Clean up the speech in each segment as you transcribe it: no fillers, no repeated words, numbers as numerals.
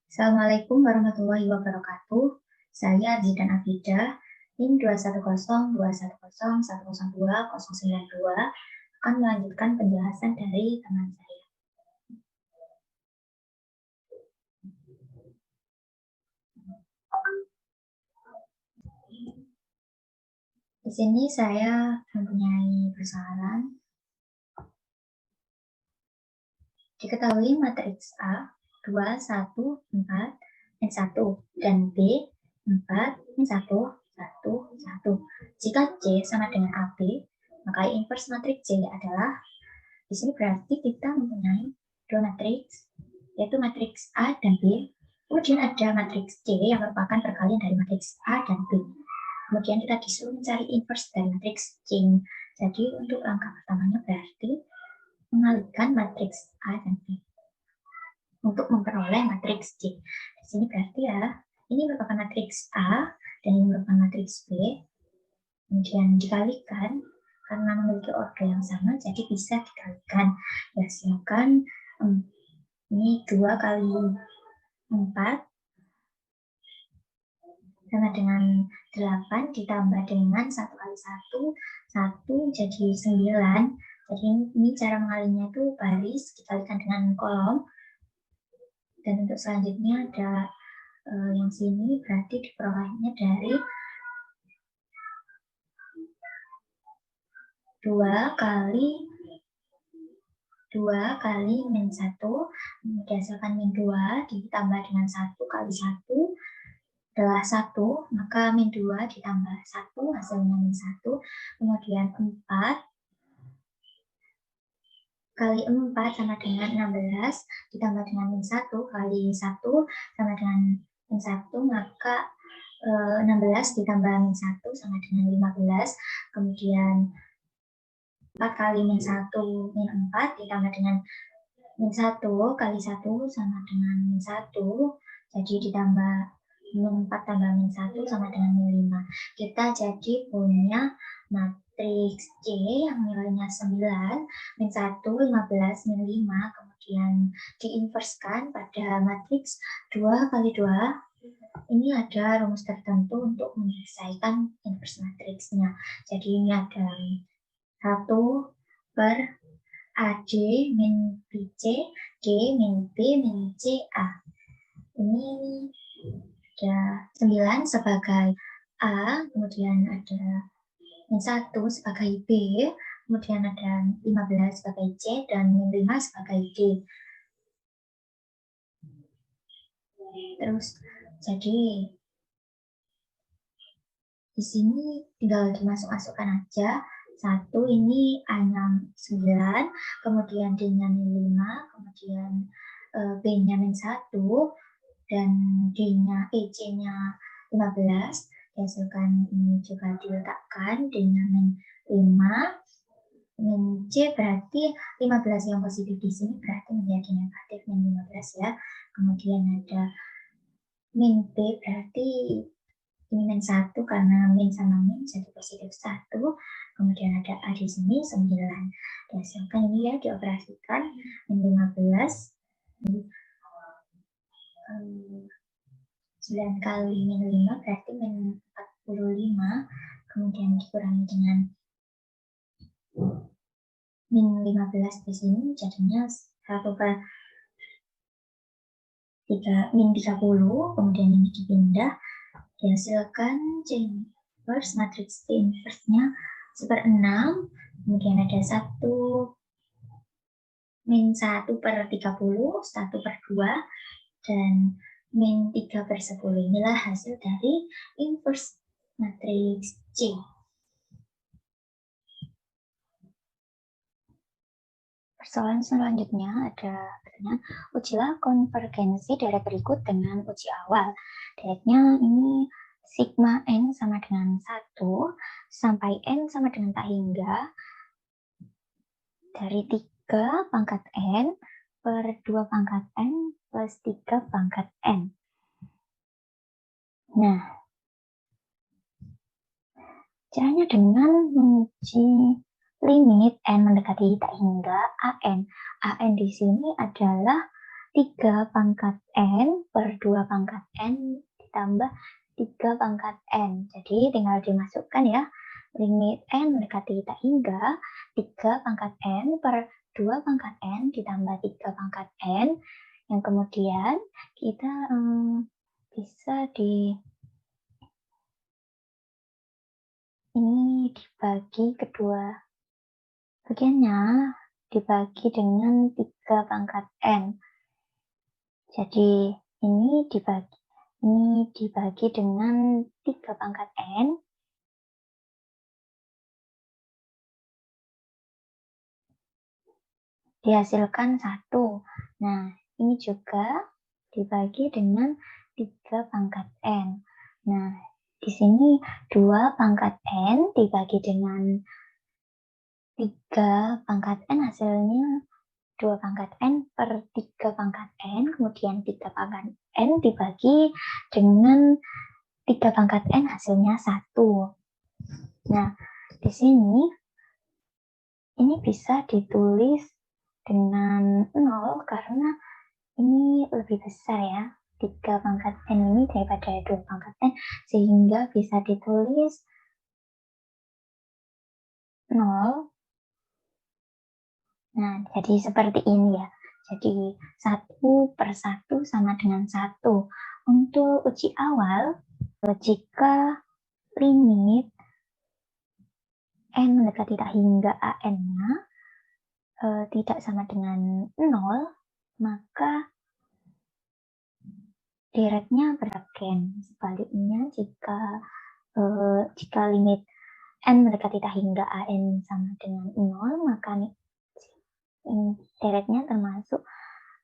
Assalamualaikum warahmatullahi wabarakatuh. Saya Zidan Afidah, NIM 210210102 akan melanjutkan penjelasan dari teman saya. Di sini saya mempunyai persoalan. Diketahui matriks A 2, 1, 4, N1 dan B 4, N1, 1, 1. Jika C sama dengan AB, maka inverse matriks C adalah, di sini berarti kita mempunyai dua matriks, yaitu matriks A dan B. Kemudian ada matriks C yang merupakan perkalian dari matriks A dan B. Kemudian kita disuruh mencari inverse dari matriks C. Jadi untuk langkah pertamanya berarti mengalihkan matriks A dan B untuk memperoleh matriks C. Di sini berarti ya, ini merupakan matriks A dan ini merupakan matriks B. Kemudian dikalikan karena memiliki order yang sama, jadi bisa dikalikan. Ya, silakan. Ini 2 kali 4 sama dengan 8 ditambah dengan 1 kali 1, 1 jadi 9. Jadi ini cara mengalinya itu baris dikalikan dengan kolom. Dan untuk selanjutnya ada yang sini berarti diperolehnya dari 2 kali min 1, dihasilkan min 2 ditambah dengan 1 kali 1 adalah 1, maka min 2 ditambah 1 hasilnya min 1, kemudian 4 kali 4 sama dengan 16 ditambah dengan min 1 kali 1 sama dengan min 1, maka 16 ditambah min 1 sama dengan 15, kemudian 4 kali min 1 min 4 ditambah dengan min 1 kali 1 sama dengan min 1, jadi ditambah min 4 tambah min 1 sama dengan min 5. Kita jadi punya matriks C yang nilainya 9, min 1, 15, min 5, kemudian diinverskan pada matriks 2 kali 2. Ini ada rumus tertentu untuk menyelesaikan inverse matriksnya. Jadi ini ada 1 per AD min BC, D min B min C A. Ini ada 9 sebagai A, kemudian ada min 1 sebagai B, kemudian ada 15 sebagai C, dan min 5 sebagai D. Terus, jadi di sini tinggal dimasuk-masukkan aja. 1 ini A-nya 9, kemudian D-nya min 5, kemudian B-nya min 1, dan D-nya, C-nya 15. Dihasilkan ini juga diletakkan, D-nya min 5, min C berarti 15 yang positif di sini berarti menjadi negatif min 15 ya. Kemudian ada min B berarti ini min 1 karena min sama min jadi positif 1. Kemudian ada A di sini 9. Dihasilkan ini ya, dioperasikan min 15. 9 kali min 5 berarti min 45. Kemudian dikurangi dengan min 15 di sini jadinya 1 per min 30. Kemudian ini dipindah, dihasilkan C inverse, matriks C inverse-nya 1/6, kemudian ada 1 min 1 per 30, 1 per 2, dan min 3 per 10. Inilah hasil dari inverse matriks C. Persoalan selanjutnya ada pertanyaan, ujilah konvergensi deret berikut dengan uji awal. Deretnya ini sigma N sama dengan 1 sampai N sama dengan tak hingga dari 3 pangkat N per 2 pangkat N plus 3 pangkat N. Nah, caranya dengan menguji limit N mendekati tak hingga AN. AN di sini adalah 3 pangkat N per 2 pangkat N ditambah 3 pangkat N. Jadi tinggal dimasukkan ya, limit N mendekati tak hingga 3 pangkat N per 2 pangkat N ditambah 3 pangkat N, yang kemudian kita bisa ini dibagi kedua bagiannya, dibagi dengan 3 pangkat N. Jadi ini dibagi dengan 3 pangkat N. Dihasilkan 1. Nah, ini juga dibagi dengan 3 pangkat N. Nah, di sini 2 pangkat N dibagi dengan 3 pangkat N hasilnya 2 pangkat N per 3 pangkat N, kemudian 3 pangkat N dibagi dengan 3 pangkat N hasilnya 1. Nah, di sini ini bisa ditulis dengan 0 karena ini lebih besar ya. 3 pangkat N ini daripada 2 pangkat N, sehingga bisa ditulis 0. Nah, jadi seperti ini ya. Jadi 1 per 1 sama dengan 1. Untuk uji awal, jika limit N mendekati tak hingga AN-nya tidak sama dengan 0, maka deretnya bergen. Sebaliknya, jika limit N mendekati tak hingga AN sama dengan 0, maka deretnya termasuk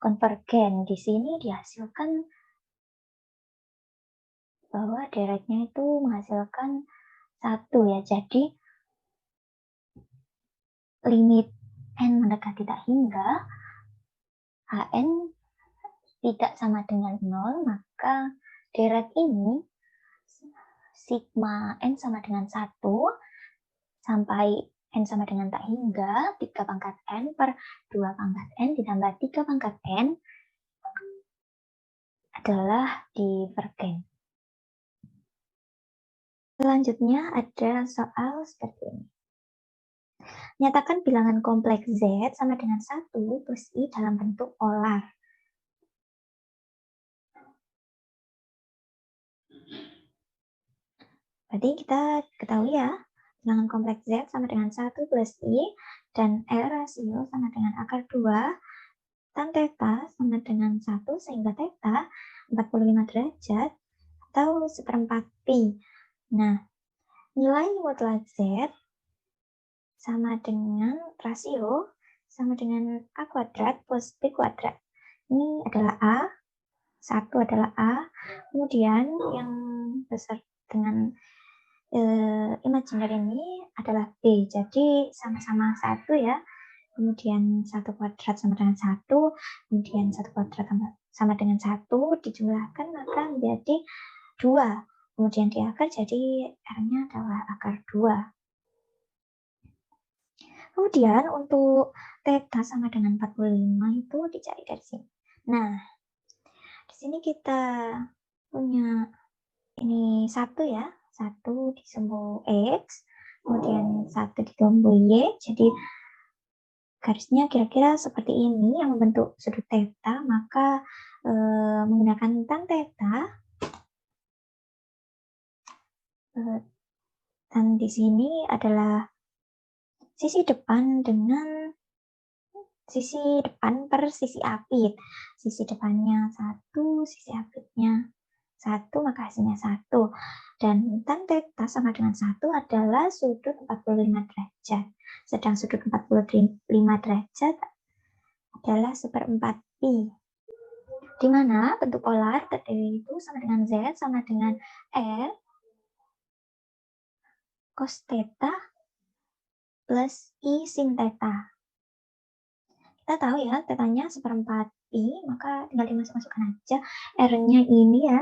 konvergen. Di sini dihasilkan bahwa deretnya itu menghasilkan 1 ya. Jadi limit N mendekati tak hingga AN tidak sama dengan 0, maka deret ini sigma N sama dengan 1 sampai N sama dengan tak hingga 3 pangkat N per 2 pangkat N ditambah 3 pangkat N adalah divergen. Selanjutnya ada soal seperti ini. Nyatakan bilangan kompleks Z sama dengan 1 plus I dalam bentuk polar. Berarti kita ketahui ya, bilangan kompleks Z sama dengan 1 plus I, dan R rasio sama dengan akar 2, tan theta sama dengan 1, sehingga theta 45 derajat atau 1/4 pi. Nah, nilai mutlak Z sama dengan rasio sama dengan A kuadrat plus B kuadrat. Ini adalah A, 1 adalah A, kemudian yang besar dengan imajiner ini adalah B, jadi sama-sama 1 ya, kemudian 1 kuadrat sama dengan 1, kemudian 1 kuadrat sama dengan 1, dijumlahkan maka menjadi 2, kemudian di akar jadi R-nya adalah akar 2. Kemudian untuk theta sama dengan 45 itu dicari dari sini. Nah, di sini kita punya ini 1 ya, 1 disumbu X, kemudian 1 disumbu Y, jadi garisnya kira-kira seperti ini yang membentuk sudut theta, maka menggunakan tan theta, dan di sini adalah sisi depan dengan sisi depan per sisi apit. Sisi depannya 1, sisi apitnya 1, maka hasilnya 1. Dan tan theta sama dengan 1 adalah sudut 45 derajat. Sedang sudut 45 derajat adalah 1/4 pi. Di mana bentuk polar terdiri itu sama dengan Z sama dengan R cos theta plus I sin theta. Kita tahu ya, tetanya 1/4 pi, maka tinggal dimasuk-masukkan aja. R-nya ini ya,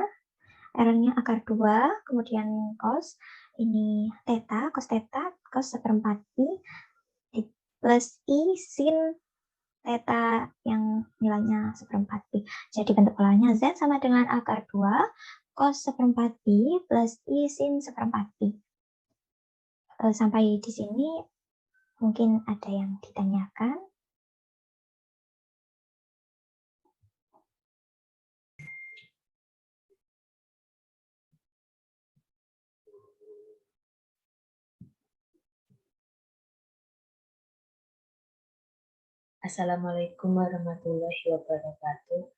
R-nya akar 2, kemudian cos, ini theta, cos 1/4 pi, plus I sin theta yang nilainya 1/4 pi. Jadi bentuk polanya Z sama dengan akar 2 cos 1/4 pi plus I sin 1/4 pi. Sampai di sini mungkin ada yang ditanyakan. Assalamualaikum warahmatullahi wabarakatuh.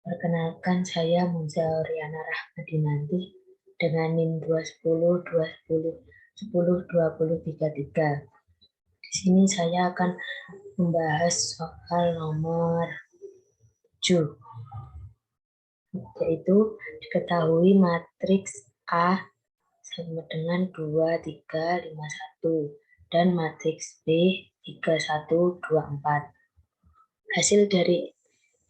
Perkenalkan, saya Munza Oriana Rahmadinanti dengan NIM 210 20 10 20 33. Di sini saya akan membahas soal nomor 7, yaitu diketahui matriks A sama dengan 2 3 5 1 dan matriks B 3 1 2 4. Hasil dari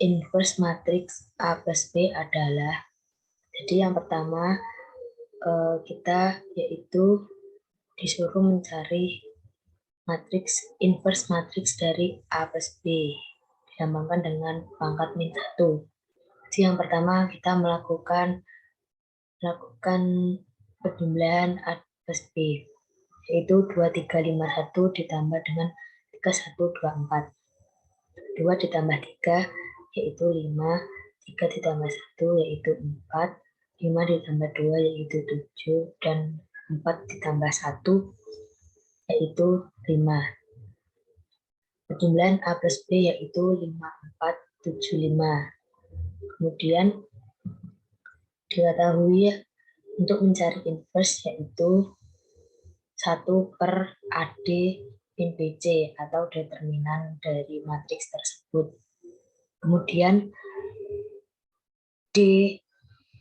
inverse matriks A plus B adalah, jadi yang pertama kita yaitu disuruh mencari matriks inverse matriks dari A plus B, dilambangkan dengan pangkat min 1. Jadi yang pertama kita melakukan penjumlahan A plus B, yaitu 2 3 5 1 ditambah dengan 3 1 2 4. 2 ditambah 3 yaitu 5, 3 ditambah 1 yaitu 4, 5 ditambah 2 yaitu 7, dan 4 ditambah 1 yaitu 5. Perjumlahan A plus B yaitu 5, 4, 7, 5. Kemudian diketahui untuk mencari inverse yaitu 1 per AD min BC atau determinan dari matriks tersebut. Kemudian D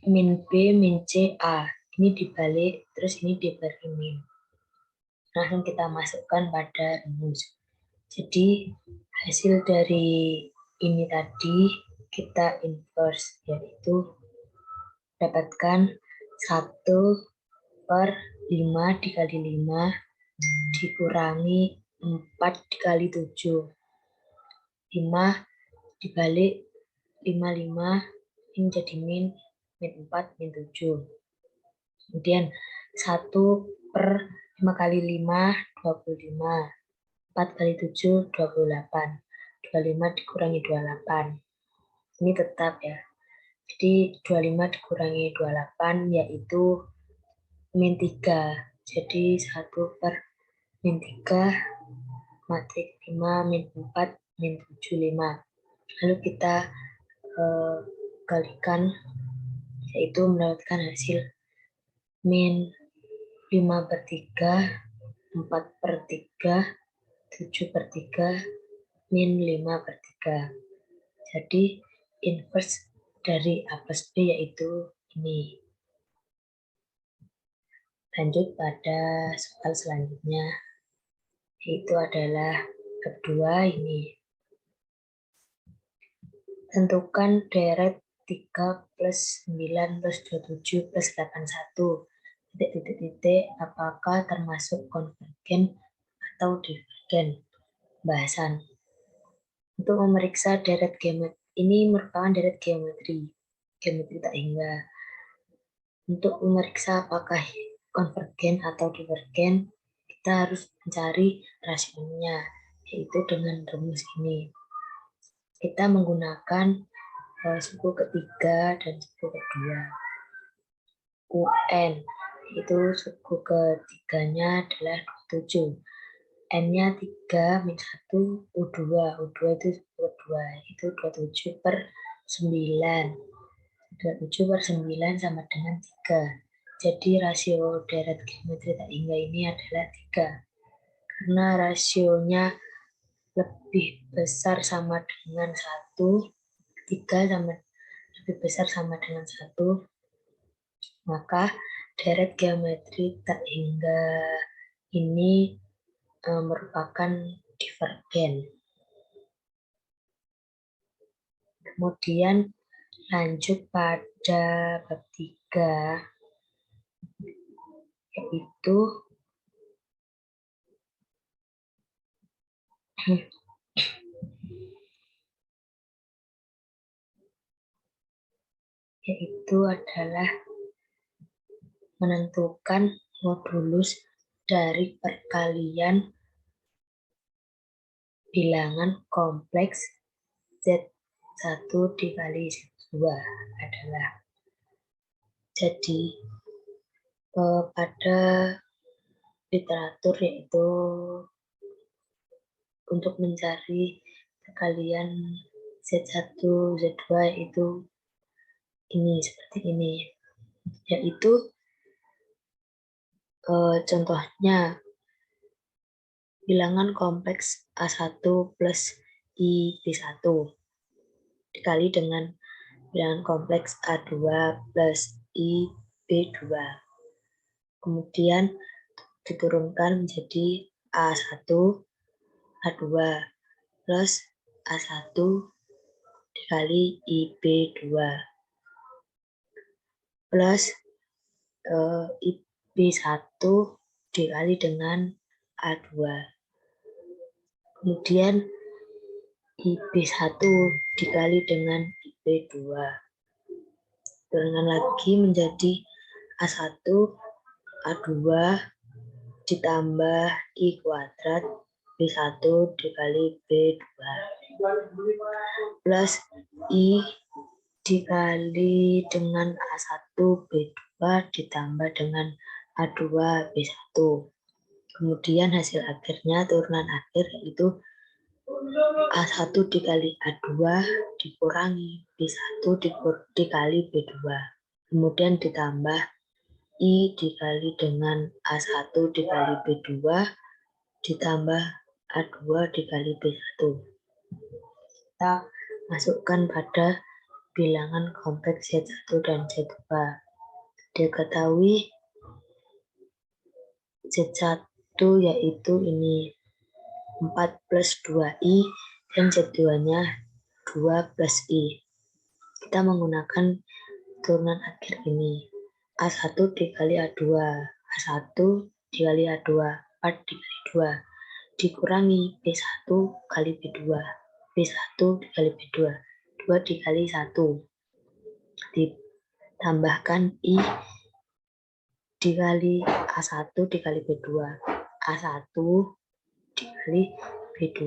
min B min C A ini dibalik, terus ini diberi min. Langsung kita masukkan pada rumus. Jadi hasil dari ini tadi kita inverse, yaitu dapatkan 1 per 5 dikali 5 dikurangi 4 dikali 7. 5 dibalik 5 ini jadi min 4 min 7. Kemudian 1 per 5 kali 5 25, 4 kali 7 28, 25 dikurangi 28 ini tetap ya. Jadi 25 dikurangi 28 yaitu min 3. Jadi 1 per min 3 matriks 5 min 4 min 7 5. Lalu kita kalikan, yaitu mendapatkan hasil min 5 per 3, 4 per 3, 7 per 3, min 5 per 3. Jadi inverse dari A plus B yaitu ini. Lanjut pada soal selanjutnya, yaitu adalah kedua ini. Tentukan deret 3 plus 9 plus 27 plus 81. Titik-titik apakah termasuk konvergen atau divergen. Bahasan. Untuk memeriksa deret geometri, ini merupakan deret geometri tak hingga. Untuk memeriksa apakah konvergen atau divergen, kita harus mencari rasionya, yaitu dengan rumus ini. Kita menggunakan suku ketiga dan suku kedua. UN, itu suku ketiganya adalah 27. N-nya 3 min 1 U2. U2 itu suku kedua, itu 27 per 9. 27 per 9 sama dengan 3. Jadi rasio deret geometri tak hingga ini adalah 3. Karena rasionya lebih besar sama dengan 1, 3 sama lebih besar sama dengan 1, maka deret geometri tak hingga ini merupakan divergen. Kemudian lanjut pada bab 3, yaitu yaitu adalah menentukan modulus dari perkalian bilangan kompleks Z1 dikali Z2 adalah. Jadi pada literatur yaitu untuk mencari perkalian Z1, Z2 itu ini seperti ini, yaitu contohnya bilangan kompleks A1 plus IB1 dikali dengan bilangan kompleks A2 plus IB2. Kemudian diturunkan menjadi A1, A2 plus A1 dikali IB2 plus IB1 dikali dengan A2. Kemudian IB1 dikali dengan IB2. Turunkan lagi menjadi A1, A2 ditambah I kuadrat B1 dikali B2 plus I dikali dengan A1 B2 ditambah dengan A2 B1. Kemudian hasil akhirnya turunan akhir yaitu A1 dikali A2 dikurangi B1 dikali B2. Kemudian ditambah I dikali dengan A1 dikali B2 ditambah A2 dikali B1. Kita masukkan pada bilangan kompleks Z1 dan Z2. Diketahui Z1 yaitu ini 4 plus 2I dan Z2-nya 2 plus I. Kita menggunakan turunan akhir ini. A1 dikali A2, A1 dikali A2, 4 dikali 2, dikurangi B1 kali B2, B1 dikali B2, 2 dikali 1, ditambahkan I dikali A1 dikali B2, A1 dikali B2,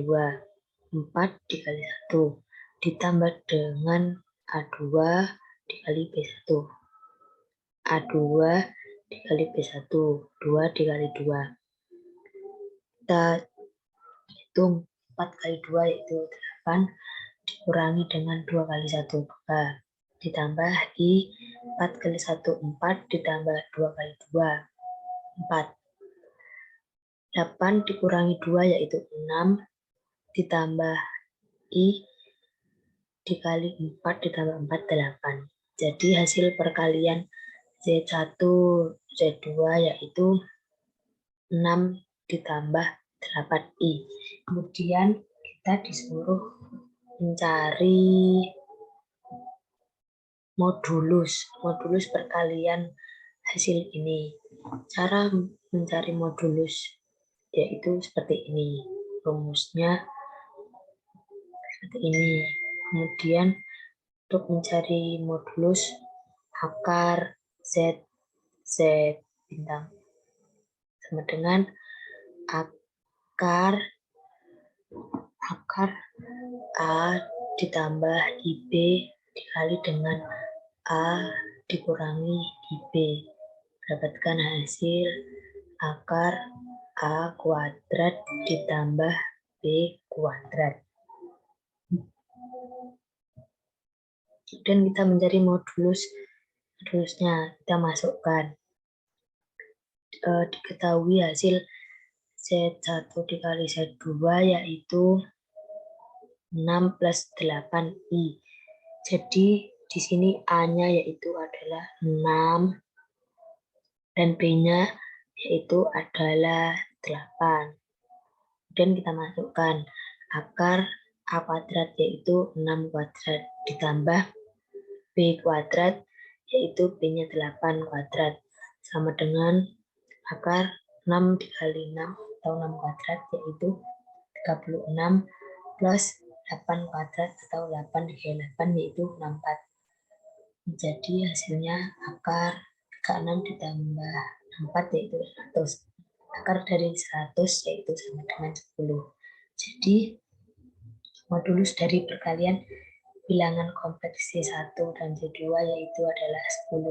4 dikali 1, ditambah dengan A2 dikali B1, A2 dikali B1, 2 dikali 2. Kita hitung 4 kali 2 yaitu 8, dikurangi dengan 2 kali 1, 2. Ditambah I, 4 kali 1, 4, ditambah 2 kali 2, 4. 8 dikurangi 2 yaitu 6, ditambah I dikali 4 ditambah 4, 8. Jadi hasil perkalian Z1, Z2 yaitu 6 ditambah 8I. Kemudian kita disuruh mencari modulus perkalian hasil ini. Cara mencari modulus yaitu seperti ini. Rumusnya seperti ini. Kemudian untuk mencari modulus akar Z bintang sama dengan akar A ditambah IB dikali dengan A dikurangi IB. Dapatkan hasil akar A kuadrat ditambah B kuadrat. Kemudian kita mencari modulusnya, kita masukkan. Diketahui hasil Z1 dikali Z2 yaitu 6 plus 8I. Jadi di sini A-nya yaitu adalah 6 dan B-nya yaitu adalah 8. Kemudian kita masukkan akar A kuadrat yaitu 6 kuadrat ditambah B kuadrat yaitu B-nya 8 kuadrat sama dengan akar 6 dikali 6 atau 6 kuadrat yaitu 36 plus 8 kuadrat atau 8 dikali 8 yaitu 64. menjadi hasilnya akar 36 ditambah 4 yaitu 100. Akar dari 100 yaitu sama dengan 10. Jadi modulus dari perkalian bilangan kompleks C1 dan C2 yaitu adalah 10.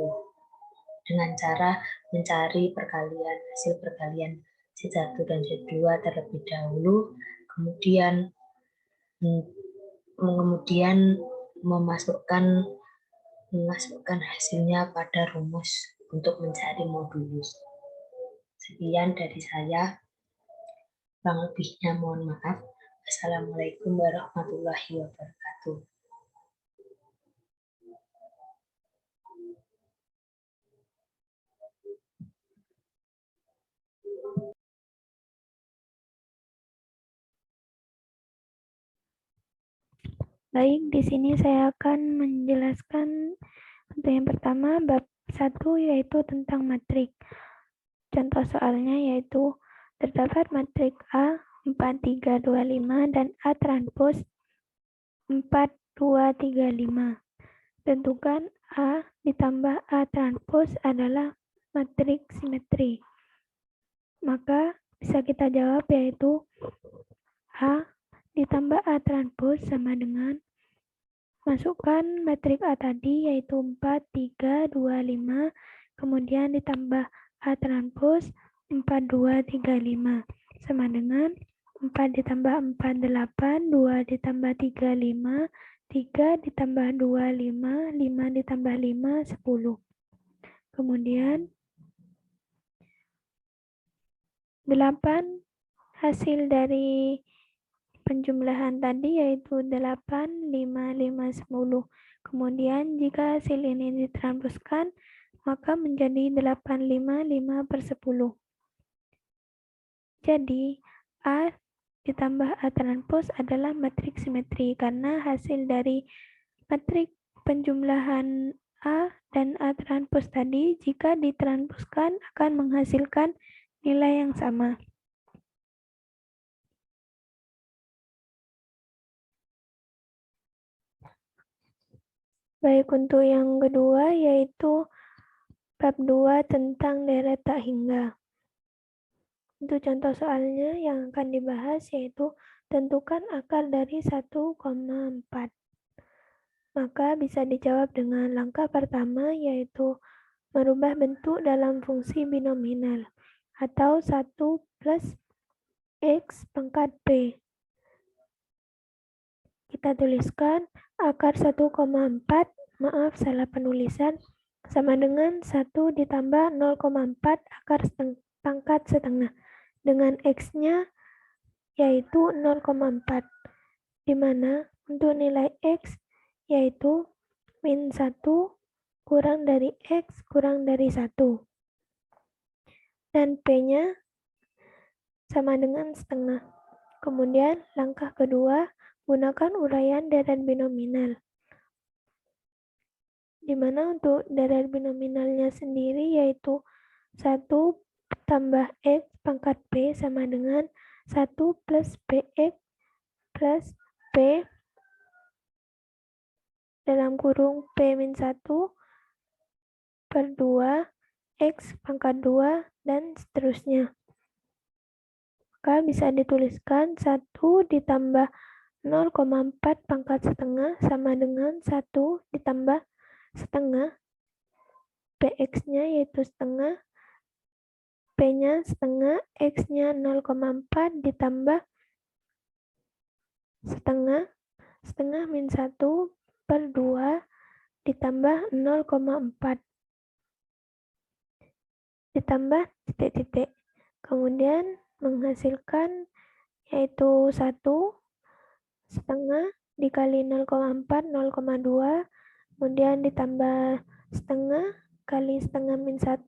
Dengan cara mencari hasil perkalian C1 dan C2 terlebih dahulu, kemudian memasukkan hasilnya pada rumus untuk mencari modulus. Sekian dari saya. Kurang lebihnya mohon maaf. Assalamualaikum warahmatullahi wabarakatuh. Baik, di sini saya akan menjelaskan untuk yang pertama bab 1 yaitu tentang matrik. Contoh soalnya yaitu terdapat matrik A 4, 3, 2, 5 dan A transpos 4, 2, 3, 5. Tentukan A ditambah A transpos adalah matrik simetri. Maka bisa kita jawab yaitu A ditambah A transpos sama dengan masukkan matrik A tadi yaitu 4, 3, 2, 5, kemudian ditambah A transpos 4, 2, 3, 5 sama dengan 4 ditambah 4, 8, 2 ditambah 3, 5, 3 ditambah 2, 5, 5 ditambah 5, 10. Kemudian 8 hasil dari penjumlahan tadi yaitu 8, 5, 5, 10. Kemudian jika hasil ini ditranspuskan, maka menjadi 8, 5, 5 per 10. Jadi, A ditambah A transpos adalah matrik simetri karena hasil dari matrik penjumlahan A dan A transpos tadi jika ditranspuskan akan menghasilkan nilai yang sama. Baik, untuk yang kedua yaitu bab 2 tentang deret tak hingga. Untuk contoh soalnya yang akan dibahas yaitu tentukan akar dari 1,4. Maka bisa dijawab dengan langkah pertama yaitu merubah bentuk dalam fungsi binominal atau 1 plus X pangkat P. Kita tuliskan akar 1,4, maaf salah penulisan, sama dengan 1 ditambah 0,4 akar pangkat setengah. Dengan X-nya yaitu 0,4. Di mana untuk nilai X yaitu min 1 kurang dari X kurang dari 1. Dan P-nya sama dengan setengah. Kemudian langkah kedua, gunakan uraian deret binominal. Di mana untuk deret binominalnya sendiri yaitu 1 tambah X pangkat P sama dengan 1 plus PX plus P dalam kurung P min 1 per 2 X pangkat 2 dan seterusnya. Maka bisa dituliskan 1 ditambah 0,4 pangkat setengah sama dengan 1 ditambah setengah, PX-nya yaitu setengah, P-nya setengah, X-nya 0,4 ditambah setengah, setengah min 1 per 2 ditambah 0,4 ditambah titik-titik. Kemudian menghasilkan yaitu 1 setengah dikali 0,4, 0,2, kemudian ditambah setengah kali setengah min 1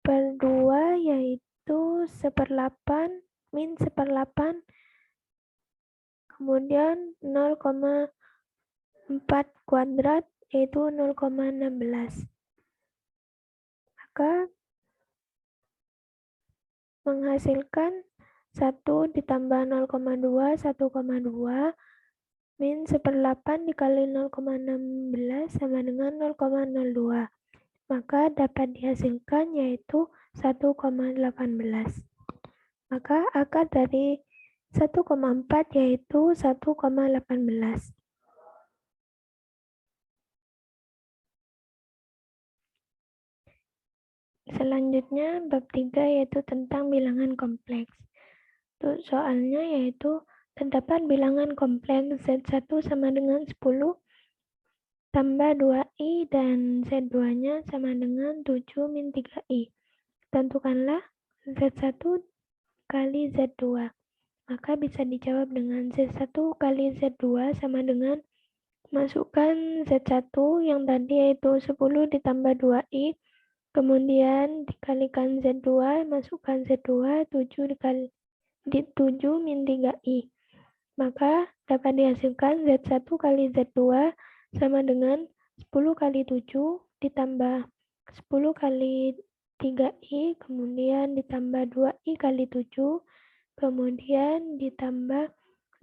per 2 yaitu 1/8 min 1/8, kemudian 0,4 kuadrat yaitu 0,16. Maka menghasilkan 1 ditambah 0,2, 1,2 min 1/8 dikali 0,16 sama dengan 0,02. Maka dapat dihasilkan yaitu 1,18. Maka akar dari 1,4 yaitu 1,18. Selanjutnya bab 3 yaitu tentang bilangan kompleks. Untuk soalnya yaitu terdapat bilangan kompleks Z1 sama dengan 10 tambah 2i dan Z2-nya sama dengan 7 min 3i. Tentukanlah Z1 kali Z2. Maka bisa dijawab dengan Z1 kali Z2 sama dengan masukkan Z1 yang tadi yaitu 10 ditambah 2i, kemudian dikalikan Z2, masukkan Z2, 7 dikali 7 min 3i. Maka dapat dihasilkan Z1 kali Z2 sama dengan 10 kali 7 ditambah 10 kali 3i, kemudian ditambah 2i kali 7, kemudian ditambah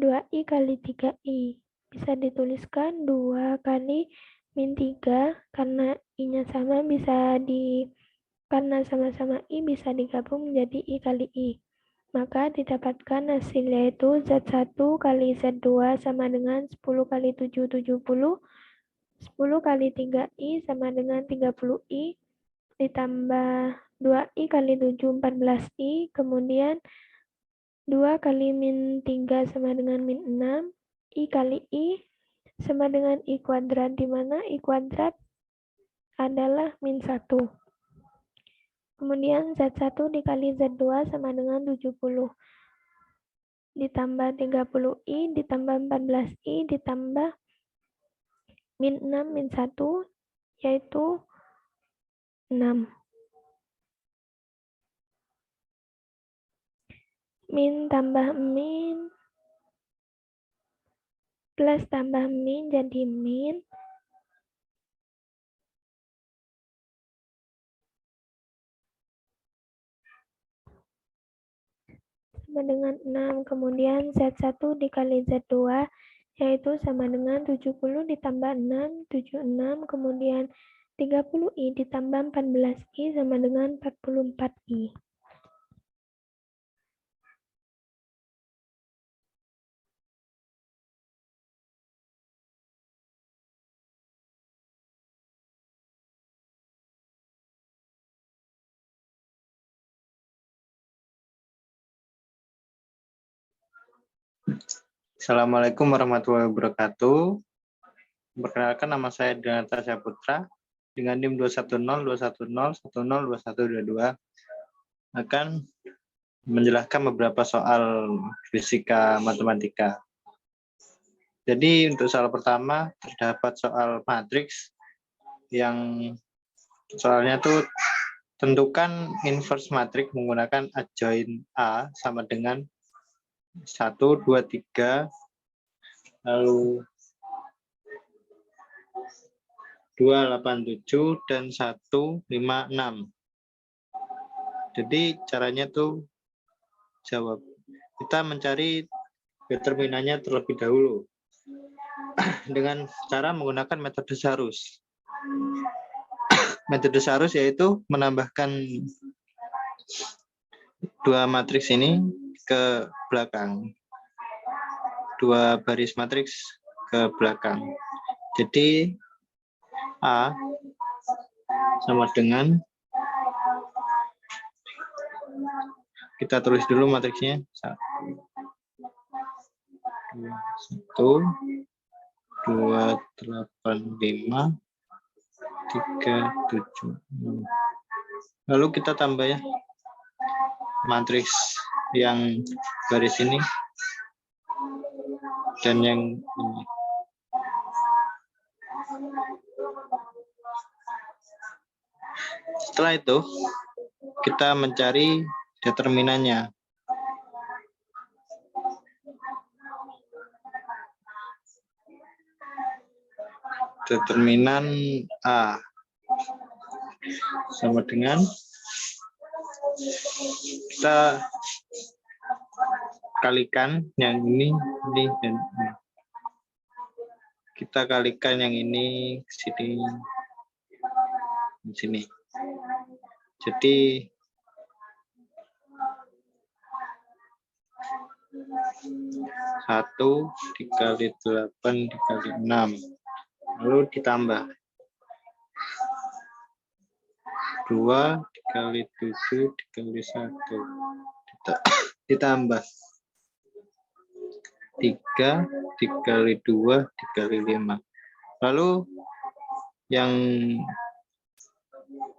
2i kali 3i. Bisa dituliskan 2 kali min 3, karena i-nya sama karena sama-sama i bisa digabung menjadi i kali i. Maka didapatkan hasil yaitu Z1 kali Z2 sama dengan 10 kali 7, 70. 10 kali 3i sama dengan 30i. Ditambah 2i kali 7, 14i. Kemudian 2 kali min 3 sama dengan min 6. I kali i sama dengan i kuadrat, di mana i kuadrat adalah min 1. Kemudian Z1 dikali Z2 sama dengan 70. Ditambah 30i, ditambah 14i, ditambah min 6, min 1, yaitu 6. Min tambah min, plus tambah min jadi min. Sama dengan 6, kemudian Z1 dikali Z2 yaitu sama dengan 70 ditambah 6, 76, kemudian 30i ditambah 14i sama dengan 44i. Assalamualaikum warahmatullahi wabarakatuh. Perkenalkan, nama saya Dinata Syaputra dengan NIM 21021010222 akan menjelaskan beberapa soal fisika matematika. Jadi untuk soal pertama terdapat soal matriks yang soalnya tuh tentukan inverse matriks menggunakan adjoint A sama dengan 1, 2, 3, lalu 287 dan 156. Jadi caranya tuh jawab. Kita mencari determinannya terlebih dahulu dengan cara menggunakan metode Sarus. Metode Sarus yaitu menambahkan dua matriks ini ke belakang, dua baris matriks ke belakang. Jadi A sama dengan, kita tulis dulu matriksnya, 1, 2, 8, 5, 3, 7, 6. Lalu kita tambah ya matriks yang garis ini dan yang ini. Setelah itu kita mencari determinannya. Determinan A sama dengan, kita kalikan yang ini, dan ini. kita kalikan yang ini ke sini, di sini. Jadi 1 dikali 8 dikali 6, lalu ditambah 2 dikali 7 dikali 1, ditambah 3 dikali 2 dikali 5. Lalu yang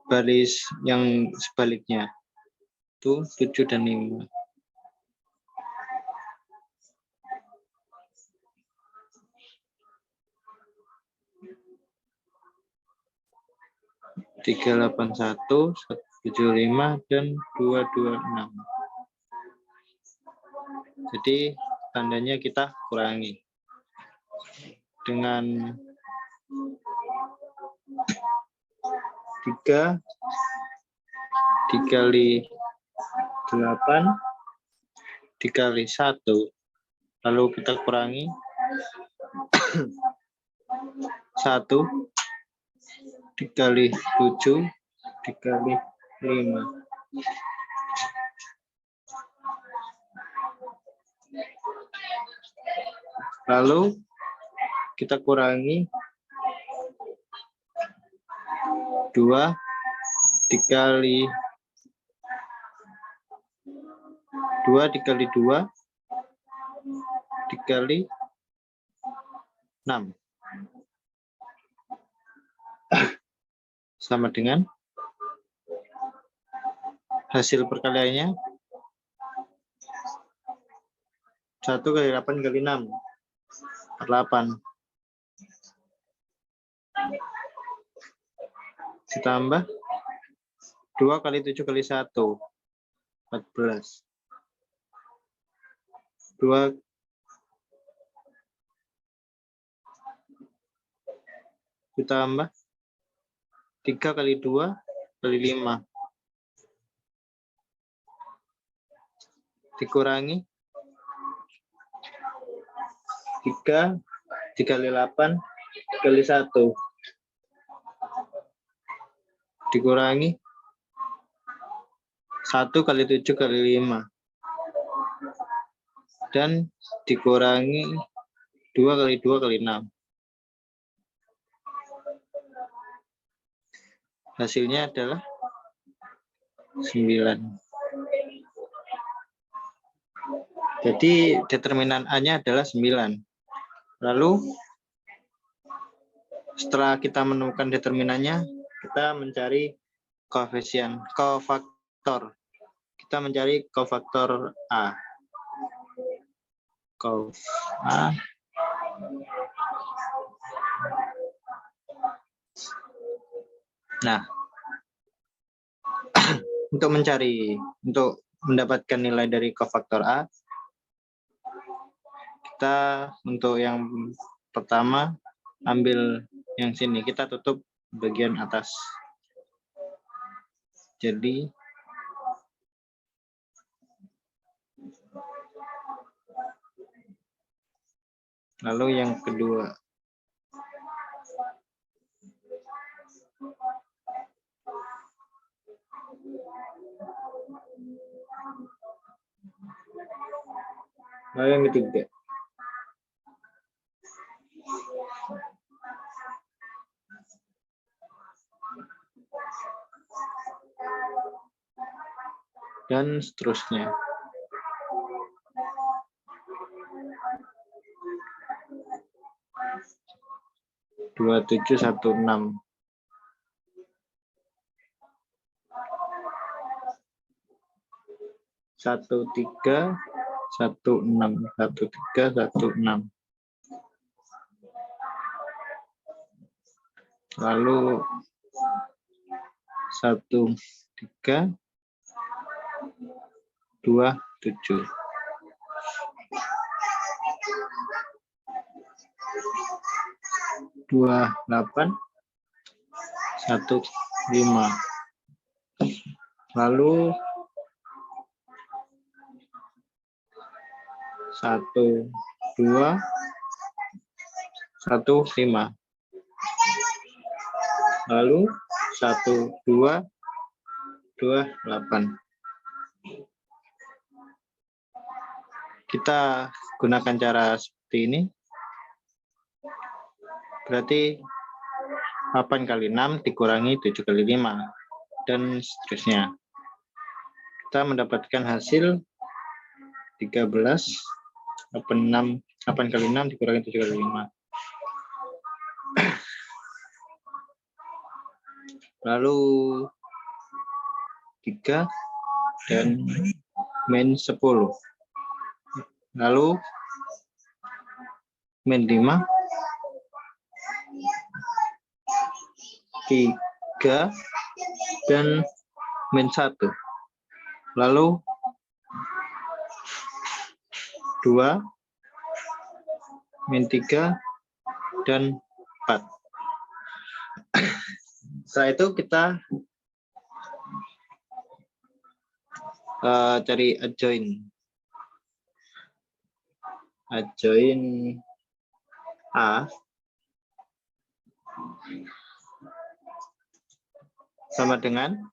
baris yang sebaliknya itu 7 dan 5. Tiga 81, 175 dan 226. Jadi tandanya kita kurangi dengan 3 dikali 8 dikali 1, lalu kita kurangi 1 dikali 7 dikali 5. Lalu kita kurangi 2 dikali 2 dikali 2 dikali 6. Sama dengan hasil perkaliannya 1 kali 8 kali 6, 8. Ditambah 2 kali 7 kali 1, 14. 2 ditambah 3 kali 2 kali 5. Dikurangi 3 dikali 8 kali 1. Dikurangi 1 kali 7 kali 5. Dan dikurangi 2 kali 2 kali 6. Hasilnya adalah 9. Jadi determinan A-nya adalah 9. Lalu setelah kita menemukan determinannya, kita mencari kofaktor. Kita mencari kofaktor A. A. Nah, untuk mendapatkan nilai dari kofaktor A, kita untuk yang pertama ambil yang sini, kita tutup bagian atas. Jadi lalu yang kedua, lalu yang ketiga. Dan seterusnya. Dua 2716. Satu 3 1 6 1 3 1 6. Lalu 1 3 2 7. Dua 8 1 5. Lalu 1 2 5. Lalu 1, 2, 2, 8. Kita gunakan cara seperti ini. Berarti 8 kali 6 dikurangi 7 kali 5. Dan seterusnya. Kita mendapatkan hasil 13. 8 kali 6 dikurangi 7 kali 5. Lalu 3 dan min 10. Lalu min 5, 3 dan min 1. Lalu 2, min 3 dan 4. Setelah itu kita cari adjoin. Adjoin A sama dengan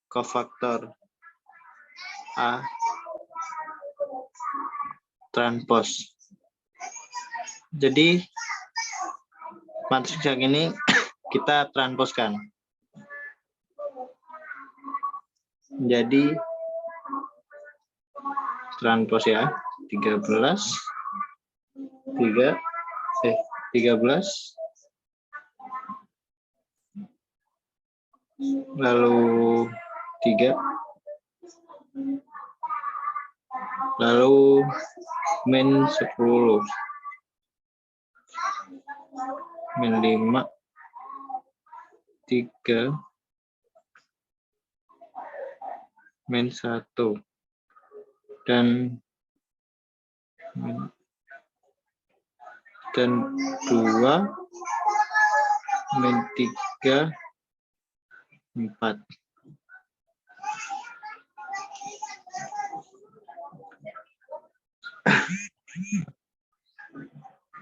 kofaktor A transpos. Jadi matriks yang ini kita transposkan. Jadi transpos ya, 13 lalu 3 lalu min 10 min 5 3 min 1 dan 2 min 3 4.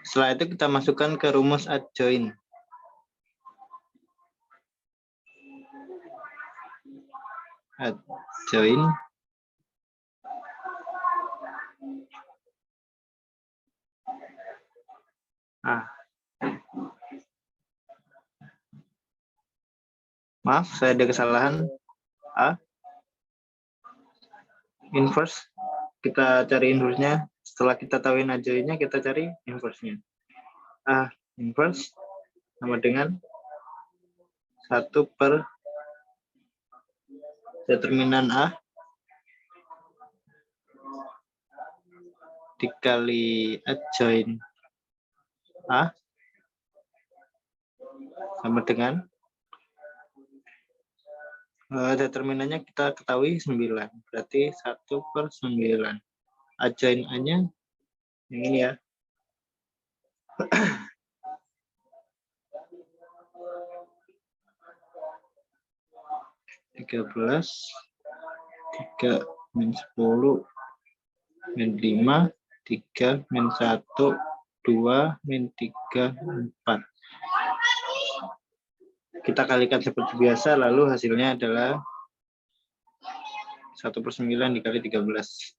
Setelah itu kita masukkan ke rumus adjoin. Adjoin A. Maaf, saya ada kesalahan. A. Inverse. Kita cari inverse-nya. Setelah kita tahuin adjoin-nya, kita cari inverse-nya. A inverse sama dengan 1 per determinan A dikali adjoin A sama dengan determinannya kita ketahui 9. Berarti 1 per 9. Adjoin A-nya yang ini ya. 13, 3 min 10, min 5, 3 min 1, 2 min 3, 4. Kita kalikan seperti biasa, lalu hasilnya adalah 1 per 9 dikali 13.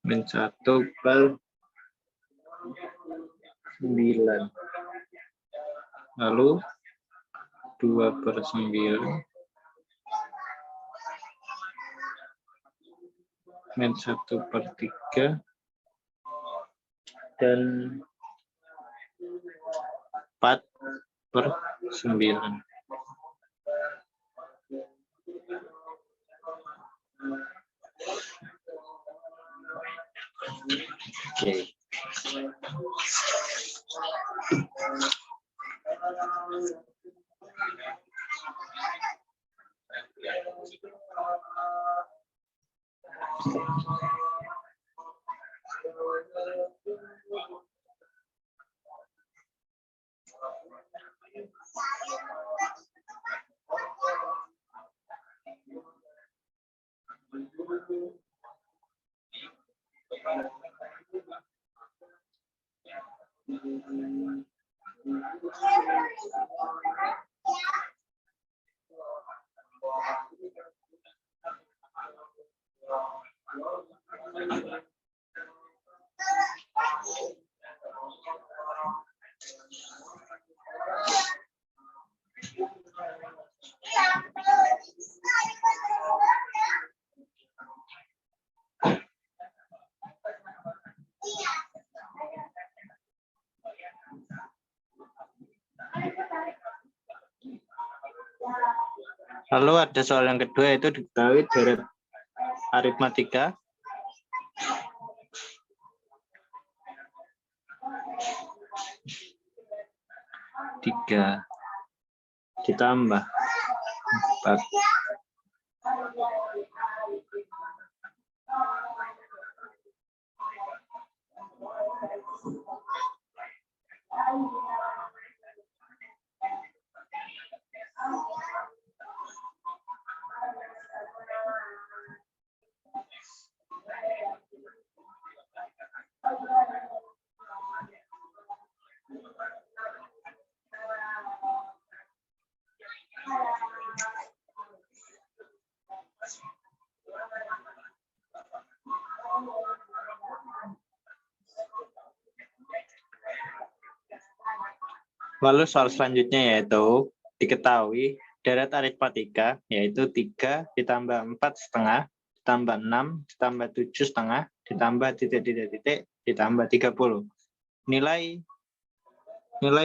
Min 1 per 9. Lalu 2 per 9. Min 1 per 3. Dan 4 per 9. Oke. Lalu ada soal yang kedua, yaitu diketahui deret aritmatika. Tiga ditambah 4. Lalu soal selanjutnya yaitu diketahui deret aritmatika, yaitu 3 ditambah 4,5 ditambah 6 ditambah 7,5 ditambah titik ditambah 30. Nilai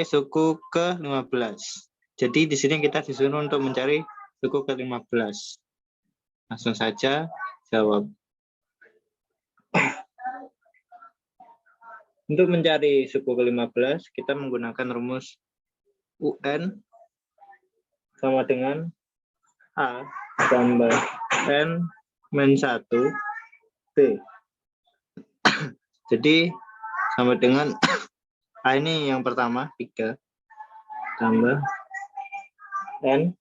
suku ke-15. Jadi di sini kita disuruh untuk mencari suku ke-15. Langsung saja jawab. Untuk mencari suku ke-15, kita menggunakan rumus UN sama dengan A tambah N min 1 B. Jadi sama dengan A ini yang pertama 3 tambah N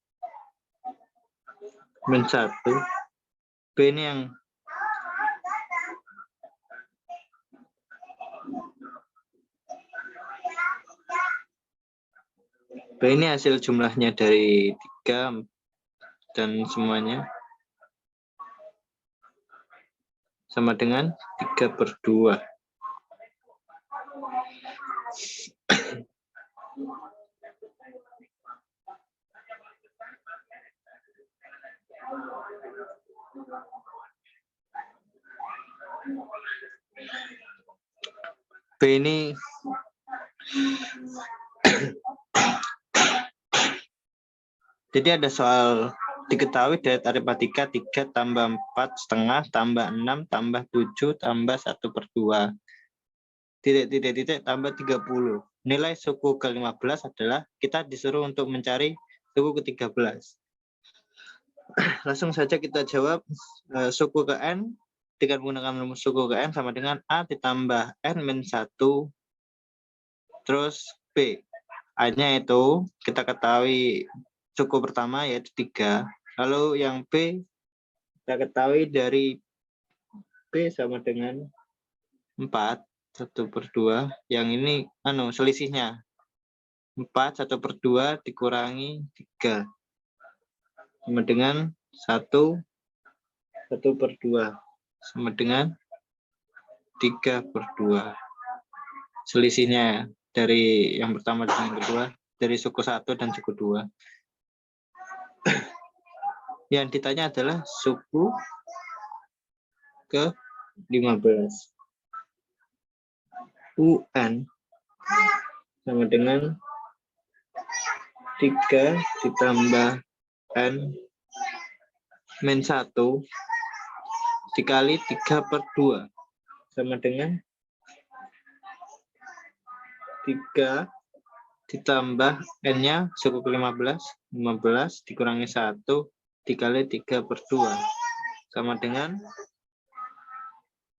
min 1 B ini yang B ini hasil jumlahnya dari 3 dan semuanya sama dengan 3/2. B ini jadi ada soal diketahui deret aritmatika 3 tambah 4,5 tambah 6 tambah 7 tambah 1/2 titik tambah 30. Nilai suku ke-15 adalah kita disuruh untuk mencari suku ke-13. Langsung saja kita jawab. Suku ke N dengan menggunakan rumus suku ke N sama dengan A ditambah N min 1 terus B. A-nya itu kita ketahui suku pertama yaitu 3. Lalu yang B kita ketahui dari B sama dengan 4, 1/2. Yang ini selisihnya 4, 1/2 dikurangi 3 sama dengan 1, 1/2 sama dengan 3/2. Selisihnya dari yang pertama dan yang kedua, dari suku 1 dan suku 2. Yang ditanya adalah suku ke-15. UN sama dengan 3 ditambah N min 1 dikali 3/2 sama dengan 3 ditambah N-nya suku ke-15, 15 dikurangi 1 dikali 3/2 sama dengan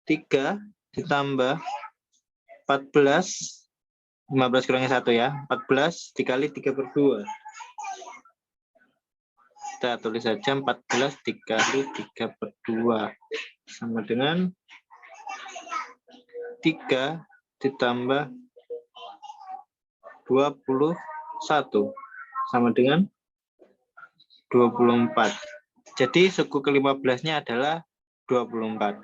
3 ditambah 14, 15 kurangi 1 ya, 14 dikali 3/2. Kita tulis saja 14 dikali 3/2 sama dengan 3 ditambah 21 sama dengan 24. Jadi suku ke-15-nya adalah 24.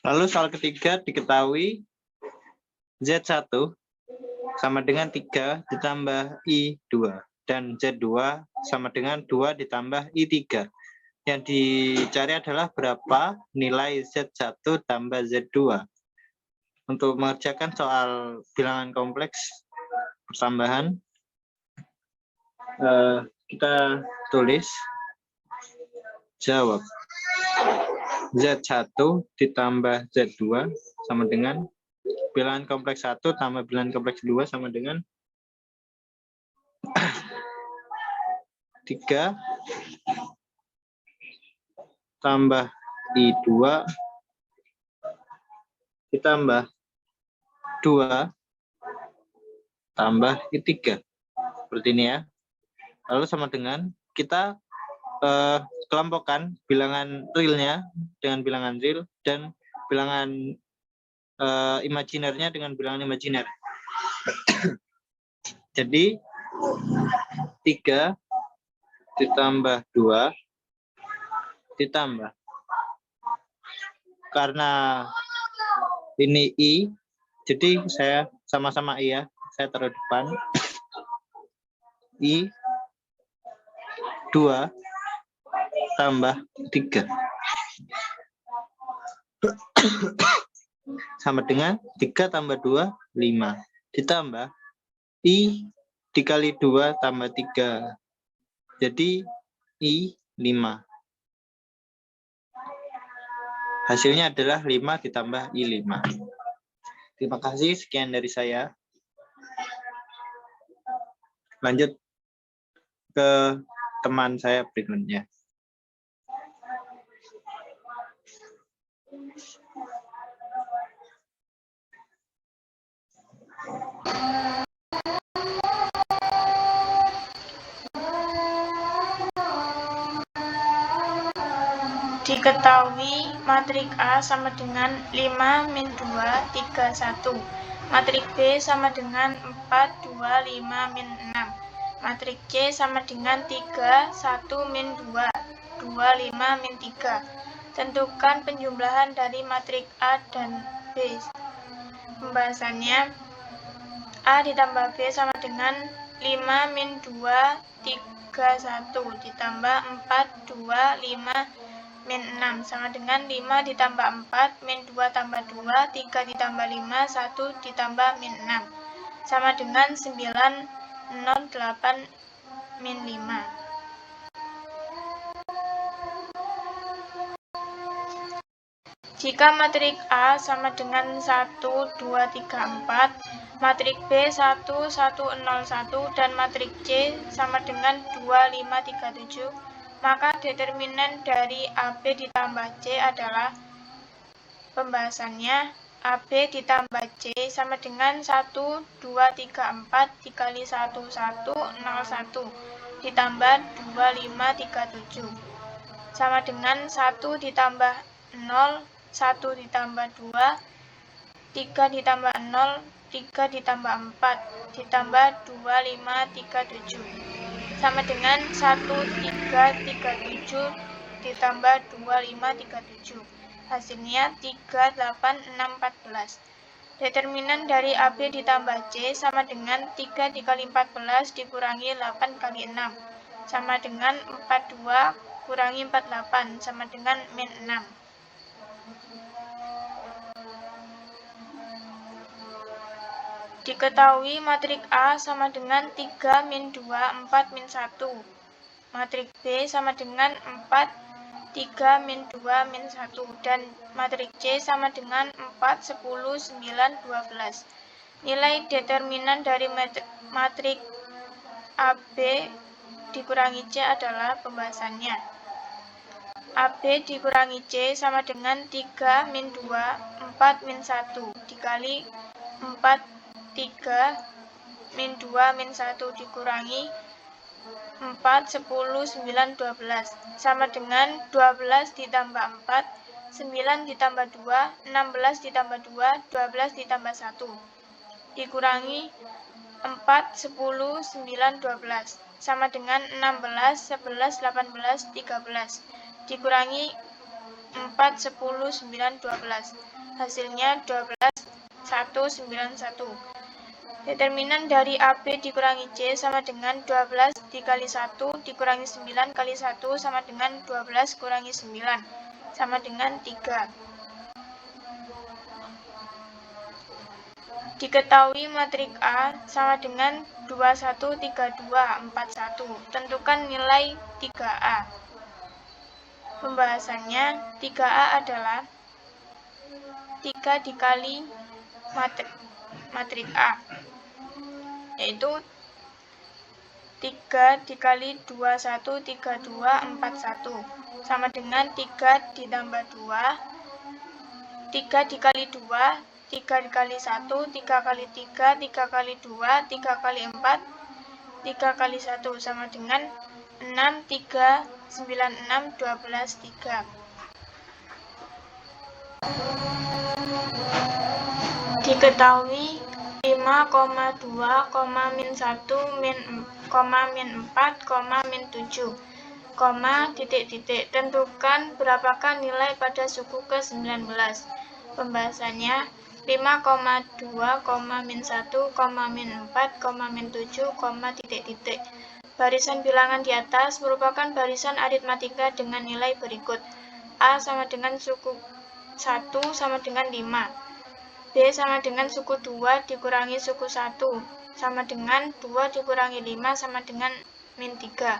Lalu soal ketiga diketahui Z1 sama dengan 3 ditambah I2 dan Z2 sama dengan 2 ditambah I3. Yang dicari adalah berapa nilai Z1 tambah Z2. Untuk mengerjakan soal bilangan kompleks pertambahan, kita tulis jawab. Z1 ditambah Z2 sama dengan bilangan kompleks 1 tambah bilangan kompleks 2 sama dengan 3 tambah I2 ditambah 2 tambah I3. Seperti ini ya. Lalu sama dengan kita kelompokkan bilangan realnya dengan bilangan real dan bilangan imajinernya dengan bilangan imajiner. Jadi 3 ditambah 2 ditambah, karena ini I, jadi saya sama-sama I ya, saya taruh depan. I 2 tambah 3 sama dengan 3 tambah 2, 5. Ditambah I dikali 2 tambah 3. Jadi I 5. Hasilnya adalah 5 ditambah I 5. Terima kasih, sekian dari saya. Lanjut ke teman saya berikutnya. Diketahui matrik A sama dengan 5 min 2, 3, 1. Matrik B sama dengan 4, 2, 5, min 6. Matrik C sama dengan 3, 1, min 2, 2, 5, min 3. Tentukan penjumlahan dari matrik A dan B. Pembahasannya, A ditambah B sama dengan 5 min 2, 3, 1 ditambah 4, 2, 5, min 6 sama dengan 5 ditambah 4 min 2 tambah 2, 3 ditambah 5, 1 ditambah min 6 sama dengan 9, 0, 8, min 5. Jika matrik A sama dengan 1, 2, 3, 4, matrik B 1, 1, 0, 1, dan matrik C sama dengan 2, 5, 3, 7, maka determinan dari AB ditambah C adalah pembahasannya AB ditambah C sama dengan 1, 2, 3, 4 dikali 1, 1, 0, 1 ditambah 2, 5, 3, 7 sama dengan 1 ditambah 0, 1 ditambah 2, 3 ditambah 0, 3 ditambah 4 ditambah 2, 5, 3, 7 sama dengan 1, 3, 3, 7 ditambah 2, 5, 3, 7. Hasilnya 3, 8, 6, 14. Determinan dari AB ditambah C sama dengan 3 dikali 14 dikurangi 8 kali 6 sama dengan 42 kurangi 48 sama dengan min 6. Diketahui matrik A sama dengan 3, min 2, 4, min 1. Matrik B sama dengan 4, 3, min 2, min 1. Dan matrik C sama dengan 4, 10, 9, 12. Nilai determinan dari matrik AB dikurangi C adalah pembahasannya. AB dikurangi C sama dengan 3, min 2, 4, min 1 dikali 4, 3, min 2, min 1 dikurangi 4, 10, 9, 12 sama dengan 12 ditambah 4, 9 ditambah 2, 16 ditambah 2, 12 ditambah 1 dikurangi 4, 10, 9, 12 sama dengan 16, 11, 18, 13 dikurangi 4, 10, 9, 12 hasilnya 12, 1, 9, 1. Determinan dari AB dikurangi C sama dengan 12 dikali 1 dikurangi 9 kali 1 sama dengan 12 kurangi 9 sama dengan 3. Diketahui matrik A sama dengan 21, 32, 41. Tentukan nilai 3A. Pembahasannya 3A adalah 3 dikali matrik A, yaitu 3 dikali 21, 32, 41 sama dengan 3 ditambah 2, 3 dikali 2, 3 dikali 1, 3 kali 3, 3 kali 2, 3 kali 4, 3 kali 1 sama dengan 6, 3, 9, 6, 12, 3. Diketahui 5, 2, min 1, min 4, min 7, titik-titik. Tentukan berapakah nilai pada suku ke-19. Pembahasannya 5, 2, min 1, min 4, min 7, titik-titik. Barisan bilangan di atas merupakan barisan aritmatika dengan nilai berikut. A sama dengan suku 1 sama dengan 5. B sama dengan suku 2 dikurangi suku 1 sama dengan 2 dikurangi 5 sama dengan min 3.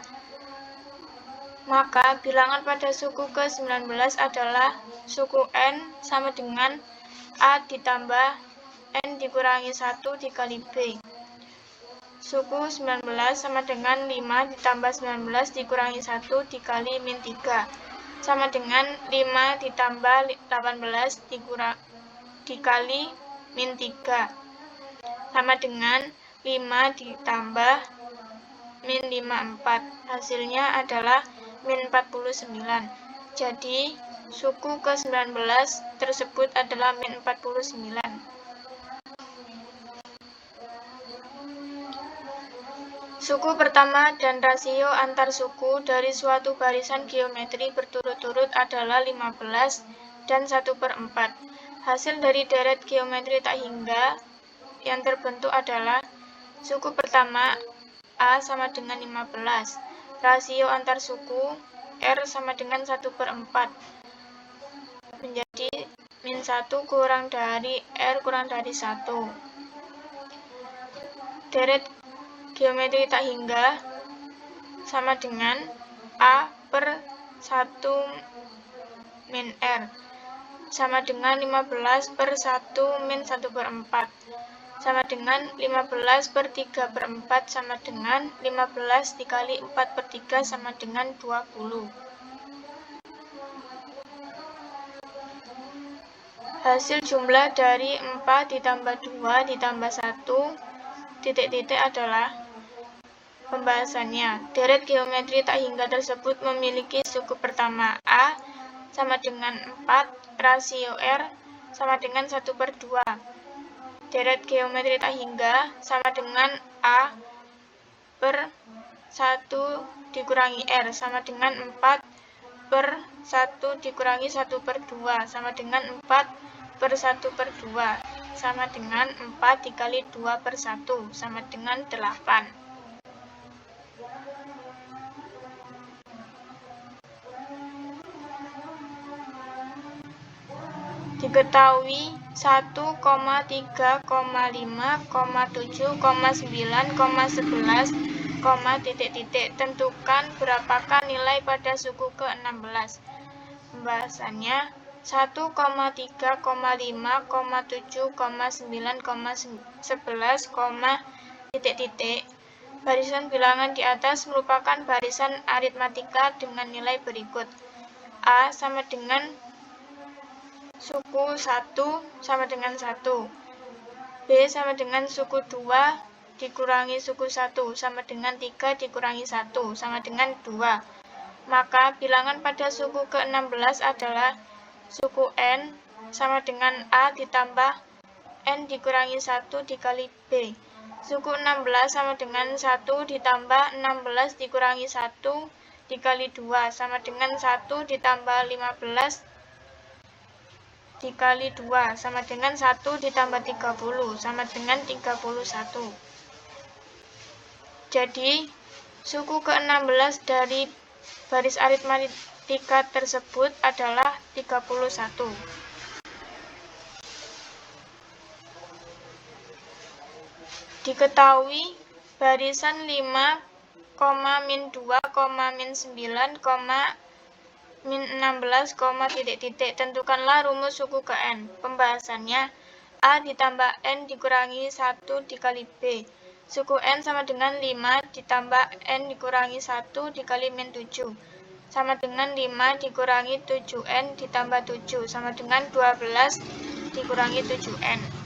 Maka bilangan pada suku ke-19 adalah suku N sama dengan A ditambah N dikurangi 1 dikali B. Suku 19 sama dengan 5 ditambah 19 dikurangi 1 dikali min 3 sama dengan 5 ditambah 18 dikali min 3 sama dengan 5 ditambah min 54. Hasilnya adalah min 49. Jadi suku ke-19 tersebut adalah min 49. Suku pertama dan rasio antar suku dari suatu barisan geometri berturut-turut adalah 15 dan 1/4. Hasil dari deret geometri tak hingga yang terbentuk adalah suku pertama A sama dengan 15. Rasio antar suku R sama dengan 1/4. Menjadi min 1 kurang dari R kurang dari 1. Deret geometri tak hingga sama dengan A per 1 min R. sama dengan 15 per 1 min 1 per 4 sama dengan 15 per 3 per 4 sama dengan 15 dikali 4 per 3 sama dengan 20. Hasil jumlah dari 4 ditambah 2 ditambah 1 titik-titik adalah pembahasannya. Deret geometri tak hingga tersebut memiliki suku pertama A sama dengan 4, rasio R sama dengan 1 per 2. Deret geometri tak hingga sama dengan A per 1 dikurangi R sama dengan 4 per 1 dikurangi 1 per 2 sama dengan 4 per 1 per 2 sama dengan 4 dikali 2 per 1 sama dengan 8. Diketahui 1, 3, 5, 7, 9, 11, titik-titik. Tentukan berapakah nilai pada suku ke-16. Pembahasannya 1, 3, 5, 7, 9, 11, titik-titik. Barisan bilangan di atas merupakan barisan aritmatika dengan nilai berikut. A sama dengan suku 1 sama dengan 1. B sama dengan suku 2 dikurangi suku 1 sama dengan 3 dikurangi 1 sama dengan 2. Maka bilangan pada suku ke-16 adalah suku N sama dengan A ditambah N dikurangi 1 dikali B. Suku 16 sama dengan 1 ditambah 16 dikurangi 1 dikali 2 sama dengan 1 ditambah 15 dikali 2 sama dengan 1 ditambah 30 sama dengan 31. Jadi, suku ke-16 dari baris aritmatika tersebut adalah 31. Diketahui barisan 5, min 2, min 9, min 16, titik-titik. Tentukanlah rumus suku ke N. Pembahasannya A ditambah N dikurangi 1 dikali B. Suku N sama dengan 5 ditambah N dikurangi 1 dikali min 7. Sama dengan 5 dikurangi 7N ditambah 7. Sama dengan 12 dikurangi 7N.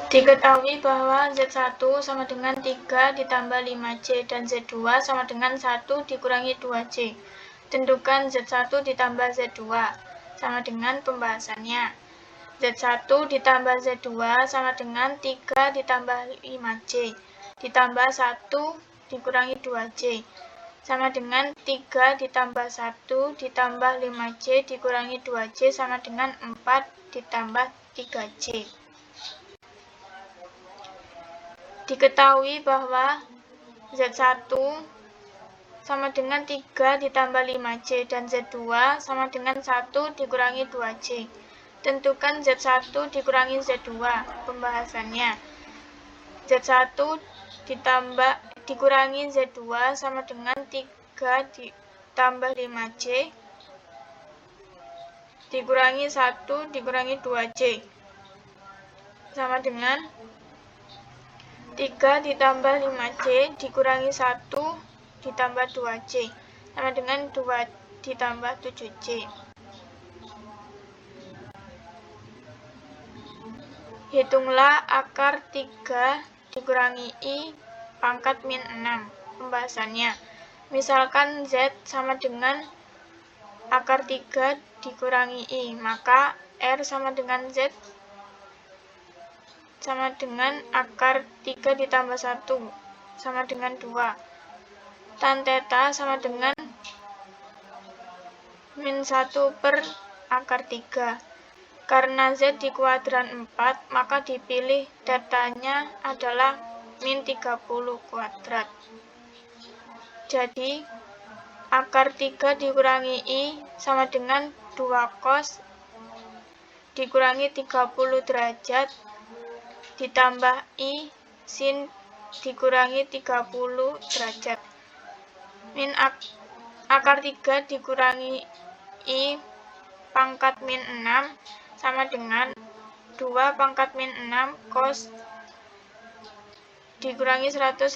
Diketahui bahwa Z1 sama dengan 3 ditambah 5C dan Z2 sama dengan 1 dikurangi 2C. Tentukan Z1 ditambah Z2 sama dengan pembahasannya. Z1 ditambah Z2 sama dengan 3 ditambah 5C ditambah 1 dikurangi 2C sama dengan 3 ditambah 1 ditambah 5C dikurangi 2C sama dengan 4 ditambah 3C. Diketahui bahwa Z1 sama dengan 3 ditambah 5C dan Z2 sama dengan 1 dikurangi 2C. Tentukan Z1 dikurangi Z2. Pembahasannya Z1 dikurangi Z2 sama dengan 3 ditambah 5C dikurangi 1 dikurangi 2C sama dengan 3 ditambah 5C dikurangi 1 ditambah 2C sama dengan 2 ditambah 7C. Hitunglah akar 3 dikurangi I pangkat min 6. Pembahasannya, misalkan Z sama dengan akar 3 dikurangi I, maka R sama dengan Z sama dengan akar 3 ditambah 1 sama dengan 2. Tan theta sama dengan min 1 per akar 3. Karena Z di kuadran 4, maka dipilih datanya adalah min 30 kuadrat. Jadi, akar 3 dikurangi I sama dengan 2 cos dikurangi 30 derajat ditambah I sin dikurangi 30 derajat. Min akar 3 dikurangi I pangkat min 6 sama dengan 2 pangkat min 6 cos dikurangi 180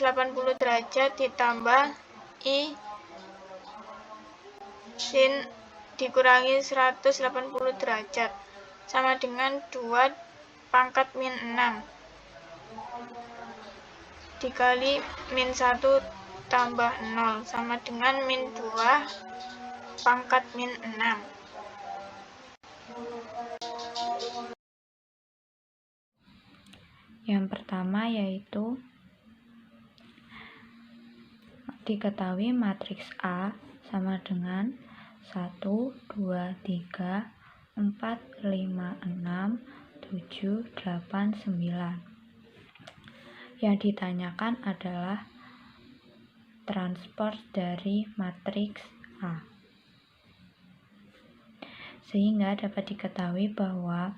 derajat ditambah I sin dikurangi 180 derajat sama dengan 2 pangkat min 6 dikali min 1 tambah 0 sama dengan min 2 pangkat min 6. Yang pertama yaitu diketahui matriks A sama dengan 1, 2, 3, 4, 5, 6, 7, 8, 9. Yang ditanyakan adalah transpose dari matriks A. Sehingga dapat diketahui bahwa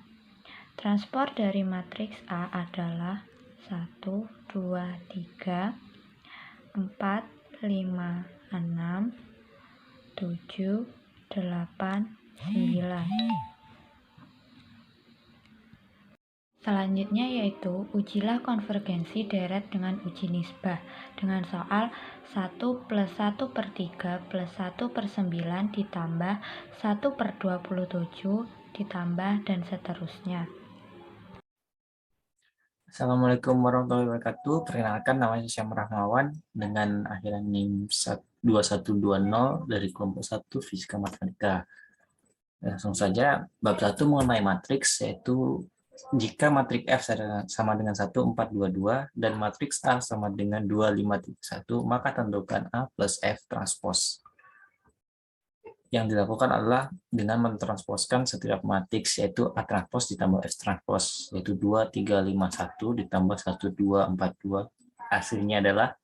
transpose dari matriks A adalah 1, 2, 3, 4, 5, 6, 7, 8, 9. Selanjutnya yaitu ujilah konvergensi deret dengan uji nisbah dengan soal 1 plus 1 per 3 plus 1 per 9 ditambah 1 per 27 ditambah dan seterusnya. Assalamualaikum warahmatullahi wabarakatuh. Perkenalkan, nama saya Syam Rahmawan dengan akhiran NIM 2120 dari kelompok 1 Fisika Matematika. Langsung saja, bab 1 mengenai matriks, yaitu jika matriks F sama dengan 1, 4, 2, 2, dan matriks A sama dengan 2, 5, 1, maka tentukan A plus F transpose. Yang dilakukan adalah dengan mentransposkan setiap matriks, yaitu A transpose ditambah F transpose, yaitu 2, 3, 5, 1 ditambah 1, 2, 4, 2. Hasilnya adalah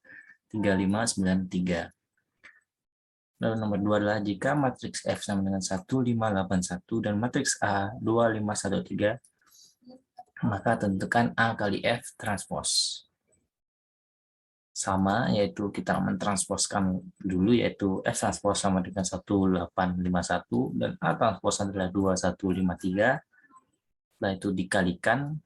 3, 5, 9, 3. Lalu nomor 2 adalah jika matriks F sama dengan 1, 5, 8, 1 dan matriks A 2, 5, 1, 3, maka tentukan A kali F transpose. Sama, yaitu kita mentransposkan dulu, yaitu F transpose sama dengan 1851 dan A transpose adalah 2153. Setelah itu dikalikan,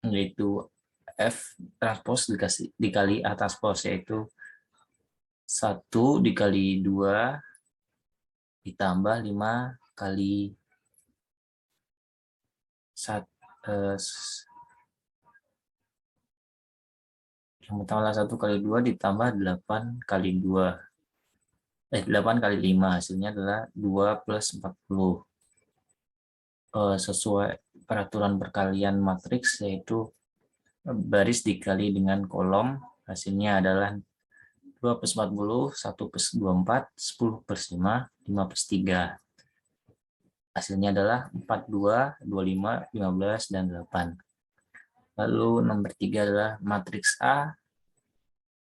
yaitu F transpose dikali A transpose, yaitu 1 dikali 2 ditambah 5 kali 1. Yang pertama 1 kali 2 ditambah 8 kali 2. 8 kali 5, hasilnya adalah 2 plus 40. Sesuai peraturan perkalian matriks, yaitu baris dikali dengan kolom, hasilnya adalah 2 plus 40, 1 plus 24, 10 plus 5, 5 plus 3. Hasilnya adalah 42, 25, 15, dan 8. Lalu nomor 3 adalah matriks A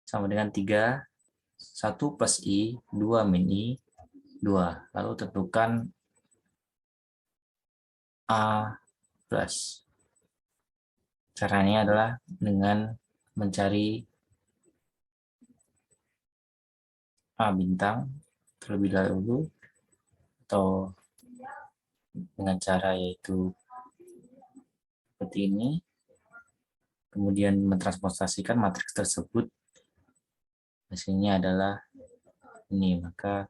sama dengan 3, 1 plus I, 2 min I, 2. Lalu tentukan A plus. Caranya adalah dengan mencari A bintang terlebih dahulu, atau dengan cara yaitu seperti ini, kemudian mentransposasikan matriks tersebut, hasilnya adalah ini, maka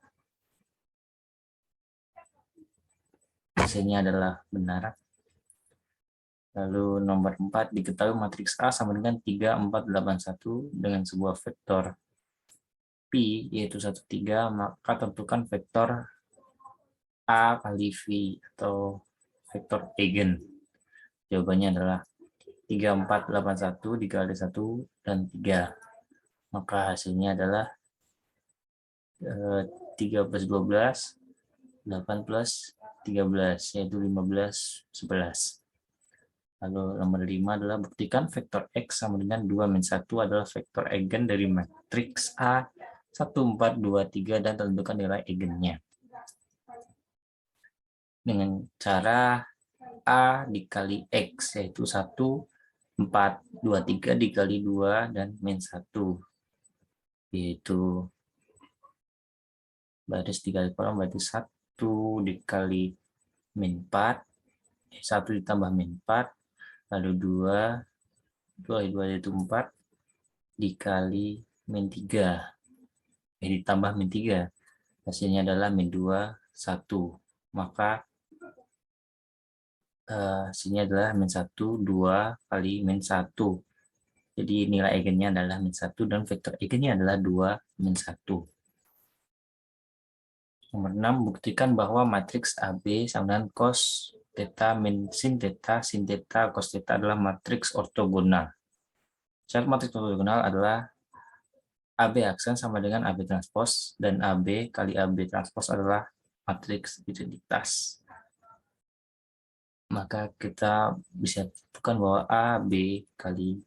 hasilnya adalah benar. Lalu nomor 4, diketahui matriks A sama dengan 3, 4, 8, 1 dengan sebuah vektor Pi, yaitu 1, 3, maka tentukan vektor A kali V atau vektor eigen. Jawabannya adalah 3, 4, 8, 1 dikali 1 dan 3. Maka hasilnya adalah 3 plus 12, 8 plus 13, yaitu 15, 11. Lalu nomor 5 adalah buktikan vektor X sama dengan 2 min 1 adalah vektor eigen dari matriks A 1, 4, 2, 3 dan tentukan nilai eigennya. Dengan cara A dikali X, yaitu 1, 4, 2, 3 dikali 2 dan min 1, yaitu baris dikali kolom berarti 1 dikali min 4, 1 ditambah min 4, lalu 2 itu 4 dikali min 3, ditambah min 3, hasilnya adalah min 2, 1, maka hasilnya adalah min 1, 2 kali min 1. Jadi nilai eigennya adalah min 1 dan vektor eigennya adalah 2, min 1. Nomor 6, buktikan bahwa matriks AB sama dengan cos theta min sin theta cos theta adalah matriks ortogonal. Syarat matriks ortogonal adalah AB aksen sama dengan AB transpos dan AB kali AB transpos adalah matriks identitas. Maka kita bisa tentukan bahwa AB kali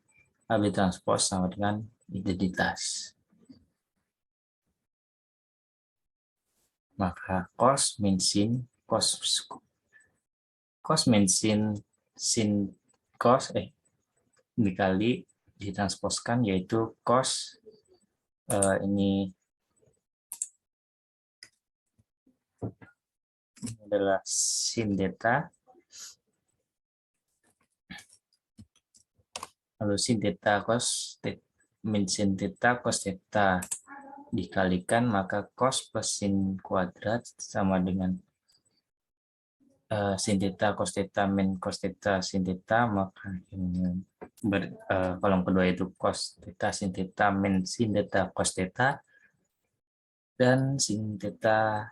AB transpos sama dengan identitas. Maka cos min sin cos dikali ditransposkan yaitu cos ini adalah sin theta, lalu sin theta cos min sin theta cos theta dikalikan, maka cos plus sin kuadrat sama dengan sin theta cos theta min cos theta sin theta, maka kolom kedua itu cos theta sin theta min sin theta cos theta, dan sin theta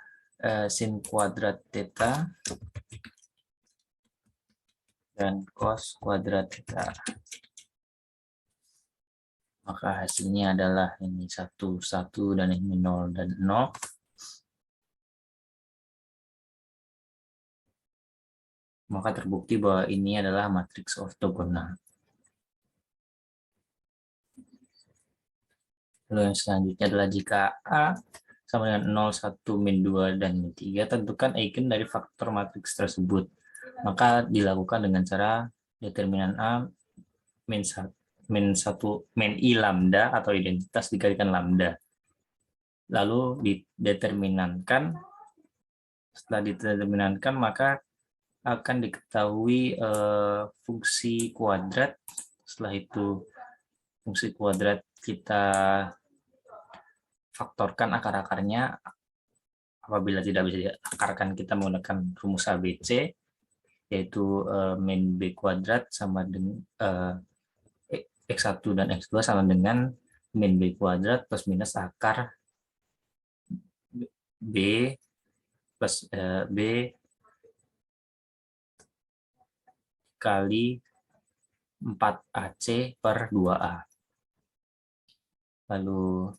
sin kuadrat theta dan cos kuadrat theta. Maka hasilnya adalah ini 1, 1 dan ini 0 dan 0. Maka terbukti bahwa ini adalah matriks ortogonal. Lalu yang selanjutnya adalah jika A sama dengan 0, 1, min 2, dan min 3, tentukan eigen dari faktor matriks tersebut. Maka dilakukan dengan cara determinan A min 1 min I lambda atau identitas dikalikan lambda. Lalu dideterminankan, setelah dideterminankan maka akan diketahui fungsi kuadrat. Setelah itu fungsi kuadrat kita faktorkan akar-akarnya. Apabila tidak bisa diakarkan, kita menggunakan rumus ABC, yaitu min B kuadrat sama dengan X1 dan X2 sama dengan min B kuadrat plus minus akar B plus B kali 4AC per 2A. Lalu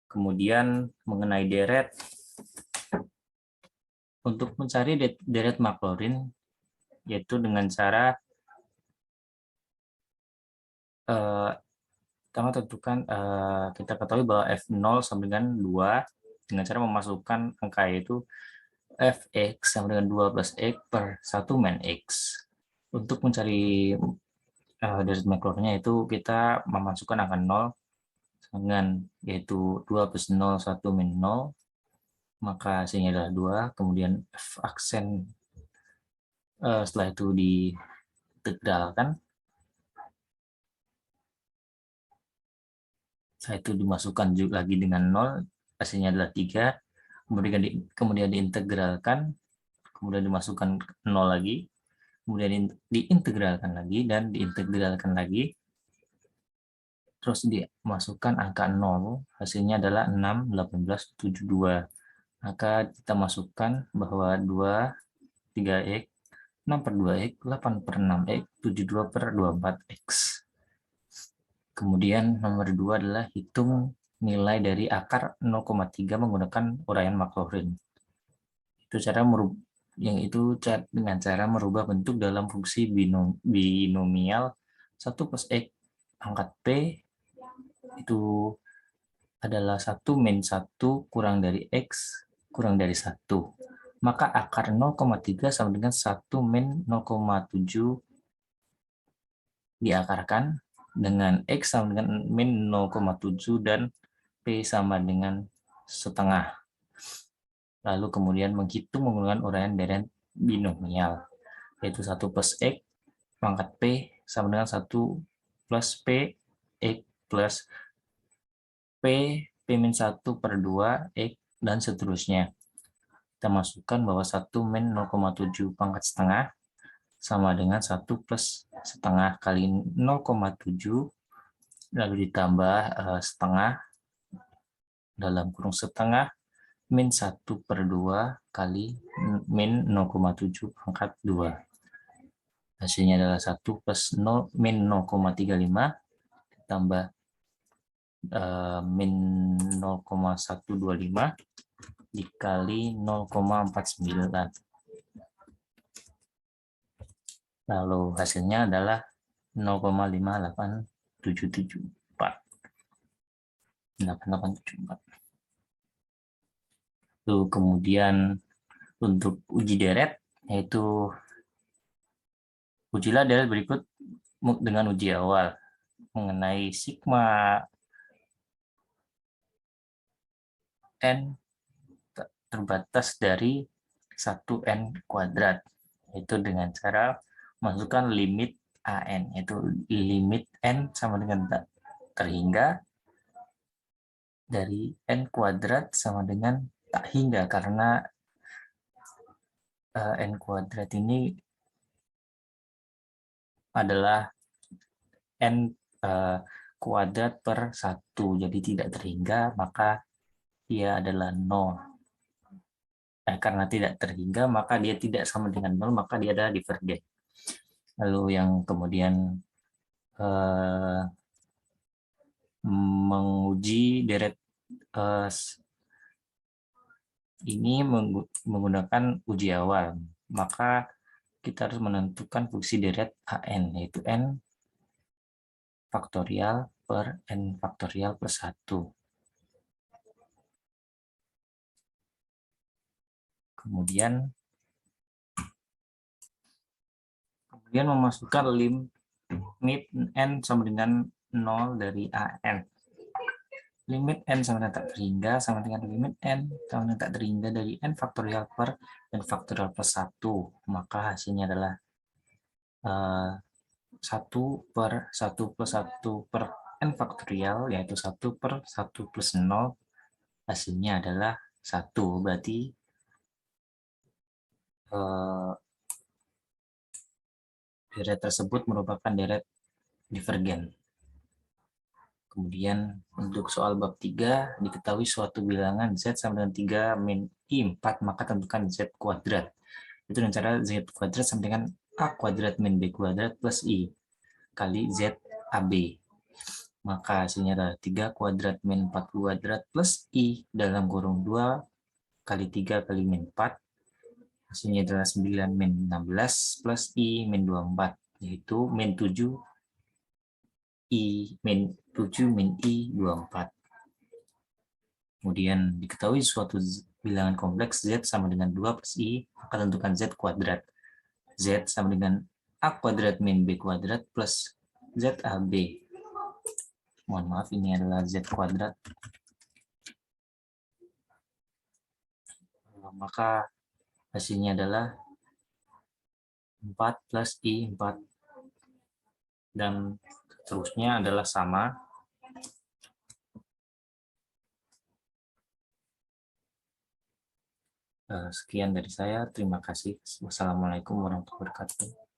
kemudian mengenai deret, untuk mencari deret maklorin yaitu dengan cara pertama tentukan kita ketahui bahwa F0 sama dengan 2 dengan cara memasukkan angka yaitu Fx sama dengan 2 plus X per 1 min X. Untuk mencari deret maklorinnya itu kita memasukkan angka 0 dengan yaitu 2 plus 0, 1 min 0, maka hasilnya adalah 2, kemudian F aksen setelah itu diintegralkan, setelah itu dimasukkan juga lagi dengan 0, hasilnya adalah 3, kemudian diintegralkan, kemudian dimasukkan 0 lagi, kemudian diintegralkan lagi dan diintegralkan lagi, terus dimasukkan angka 0, hasilnya adalah 6, 18, 72. Maka kita masukkan bahwa 2, 3x, 6 per 2x, 8 per 6x, 72 per 24x. Kemudian nomor 2 adalah hitung nilai dari akar 0,3 menggunakan uraian maklorin. Itu dengan cara merubah bentuk dalam fungsi binomial 1 plus x pangkat p itu adalah 1 min 1 kurang dari x kurang dari 1. Maka akar 0,3 sama dengan 1 min 0,7 diakarkan dengan x sama dengan min 0,7 dan p sama dengan setengah. Lalu kemudian menghitung menggunakan uraian deret binomial, yaitu 1 plus X pangkat P sama dengan 1 plus P X plus P P-1 per 2 X dan seterusnya. Kita masukkan bahwa 1 min 0,7 pangkat setengah sama dengan 1 plus setengah kali 0,7 lalu ditambah setengah dalam kurung setengah min 1 per 2 kali min 0,7 pangkat 2. Hasilnya adalah 1 plus 0, min 0,35 ditambah min 0,125 dikali 0,49. Lalu hasilnya adalah 0,58774. 8874. Lalu kemudian untuk uji deret, yaitu ujilah deret berikut dengan uji awal mengenai sigma n terbatas dari 1n kuadrat, yaitu dengan cara masukkan limit an, yaitu limit n sama dengan tak terhingga dari n kuadrat sama dengan tak hingga, karena n kuadrat ini adalah n kuadrat per 1, jadi tidak terhingga, maka dia adalah 0. Karena tidak terhingga, maka dia tidak sama dengan 0, maka dia adalah divergen. Lalu yang kemudian menguji deret ini menggunakan uji awal, maka kita harus menentukan fungsi deret an, yaitu n faktorial per n faktorial plus 1. Kemudian memasukkan limit n sama dengan 0 dari an. Limit n sama dengan tak terhingga sama dengan limit n sama dengan tak terhingga dari n faktorial per n faktorial plus 1. Maka hasilnya adalah 1 per 1 plus 1 per n faktorial, yaitu 1 per 1 plus 0. Hasilnya adalah 1. Berarti deret tersebut merupakan deret divergen. Kemudian untuk soal bab 3, diketahui suatu bilangan Z sama dengan 3 min I4, maka tentukan Z kuadrat. Itu dengan cara Z kuadrat sama dengan A kuadrat min B kuadrat plus I kali Z AB. Maka hasilnya adalah 3 kuadrat min 4 kuadrat plus I dalam kurung 2 kali 3 kali min 4. Hasilnya adalah 9 min 16 plus I min 24, yaitu min 7 I min 7 min I 24. Kemudian diketahui suatu bilangan kompleks Z sama dengan 2 plus I, maka tentukan Z kuadrat. Z sama dengan A kuadrat min B kuadrat plus ZAB. Mohon maaf, ini adalah Z kuadrat. Maka hasilnya adalah 4 plus I 4. Dan seterusnya adalah sama. Sekian dari saya. Terima kasih. Wassalamualaikum warahmatullahi wabarakatuh.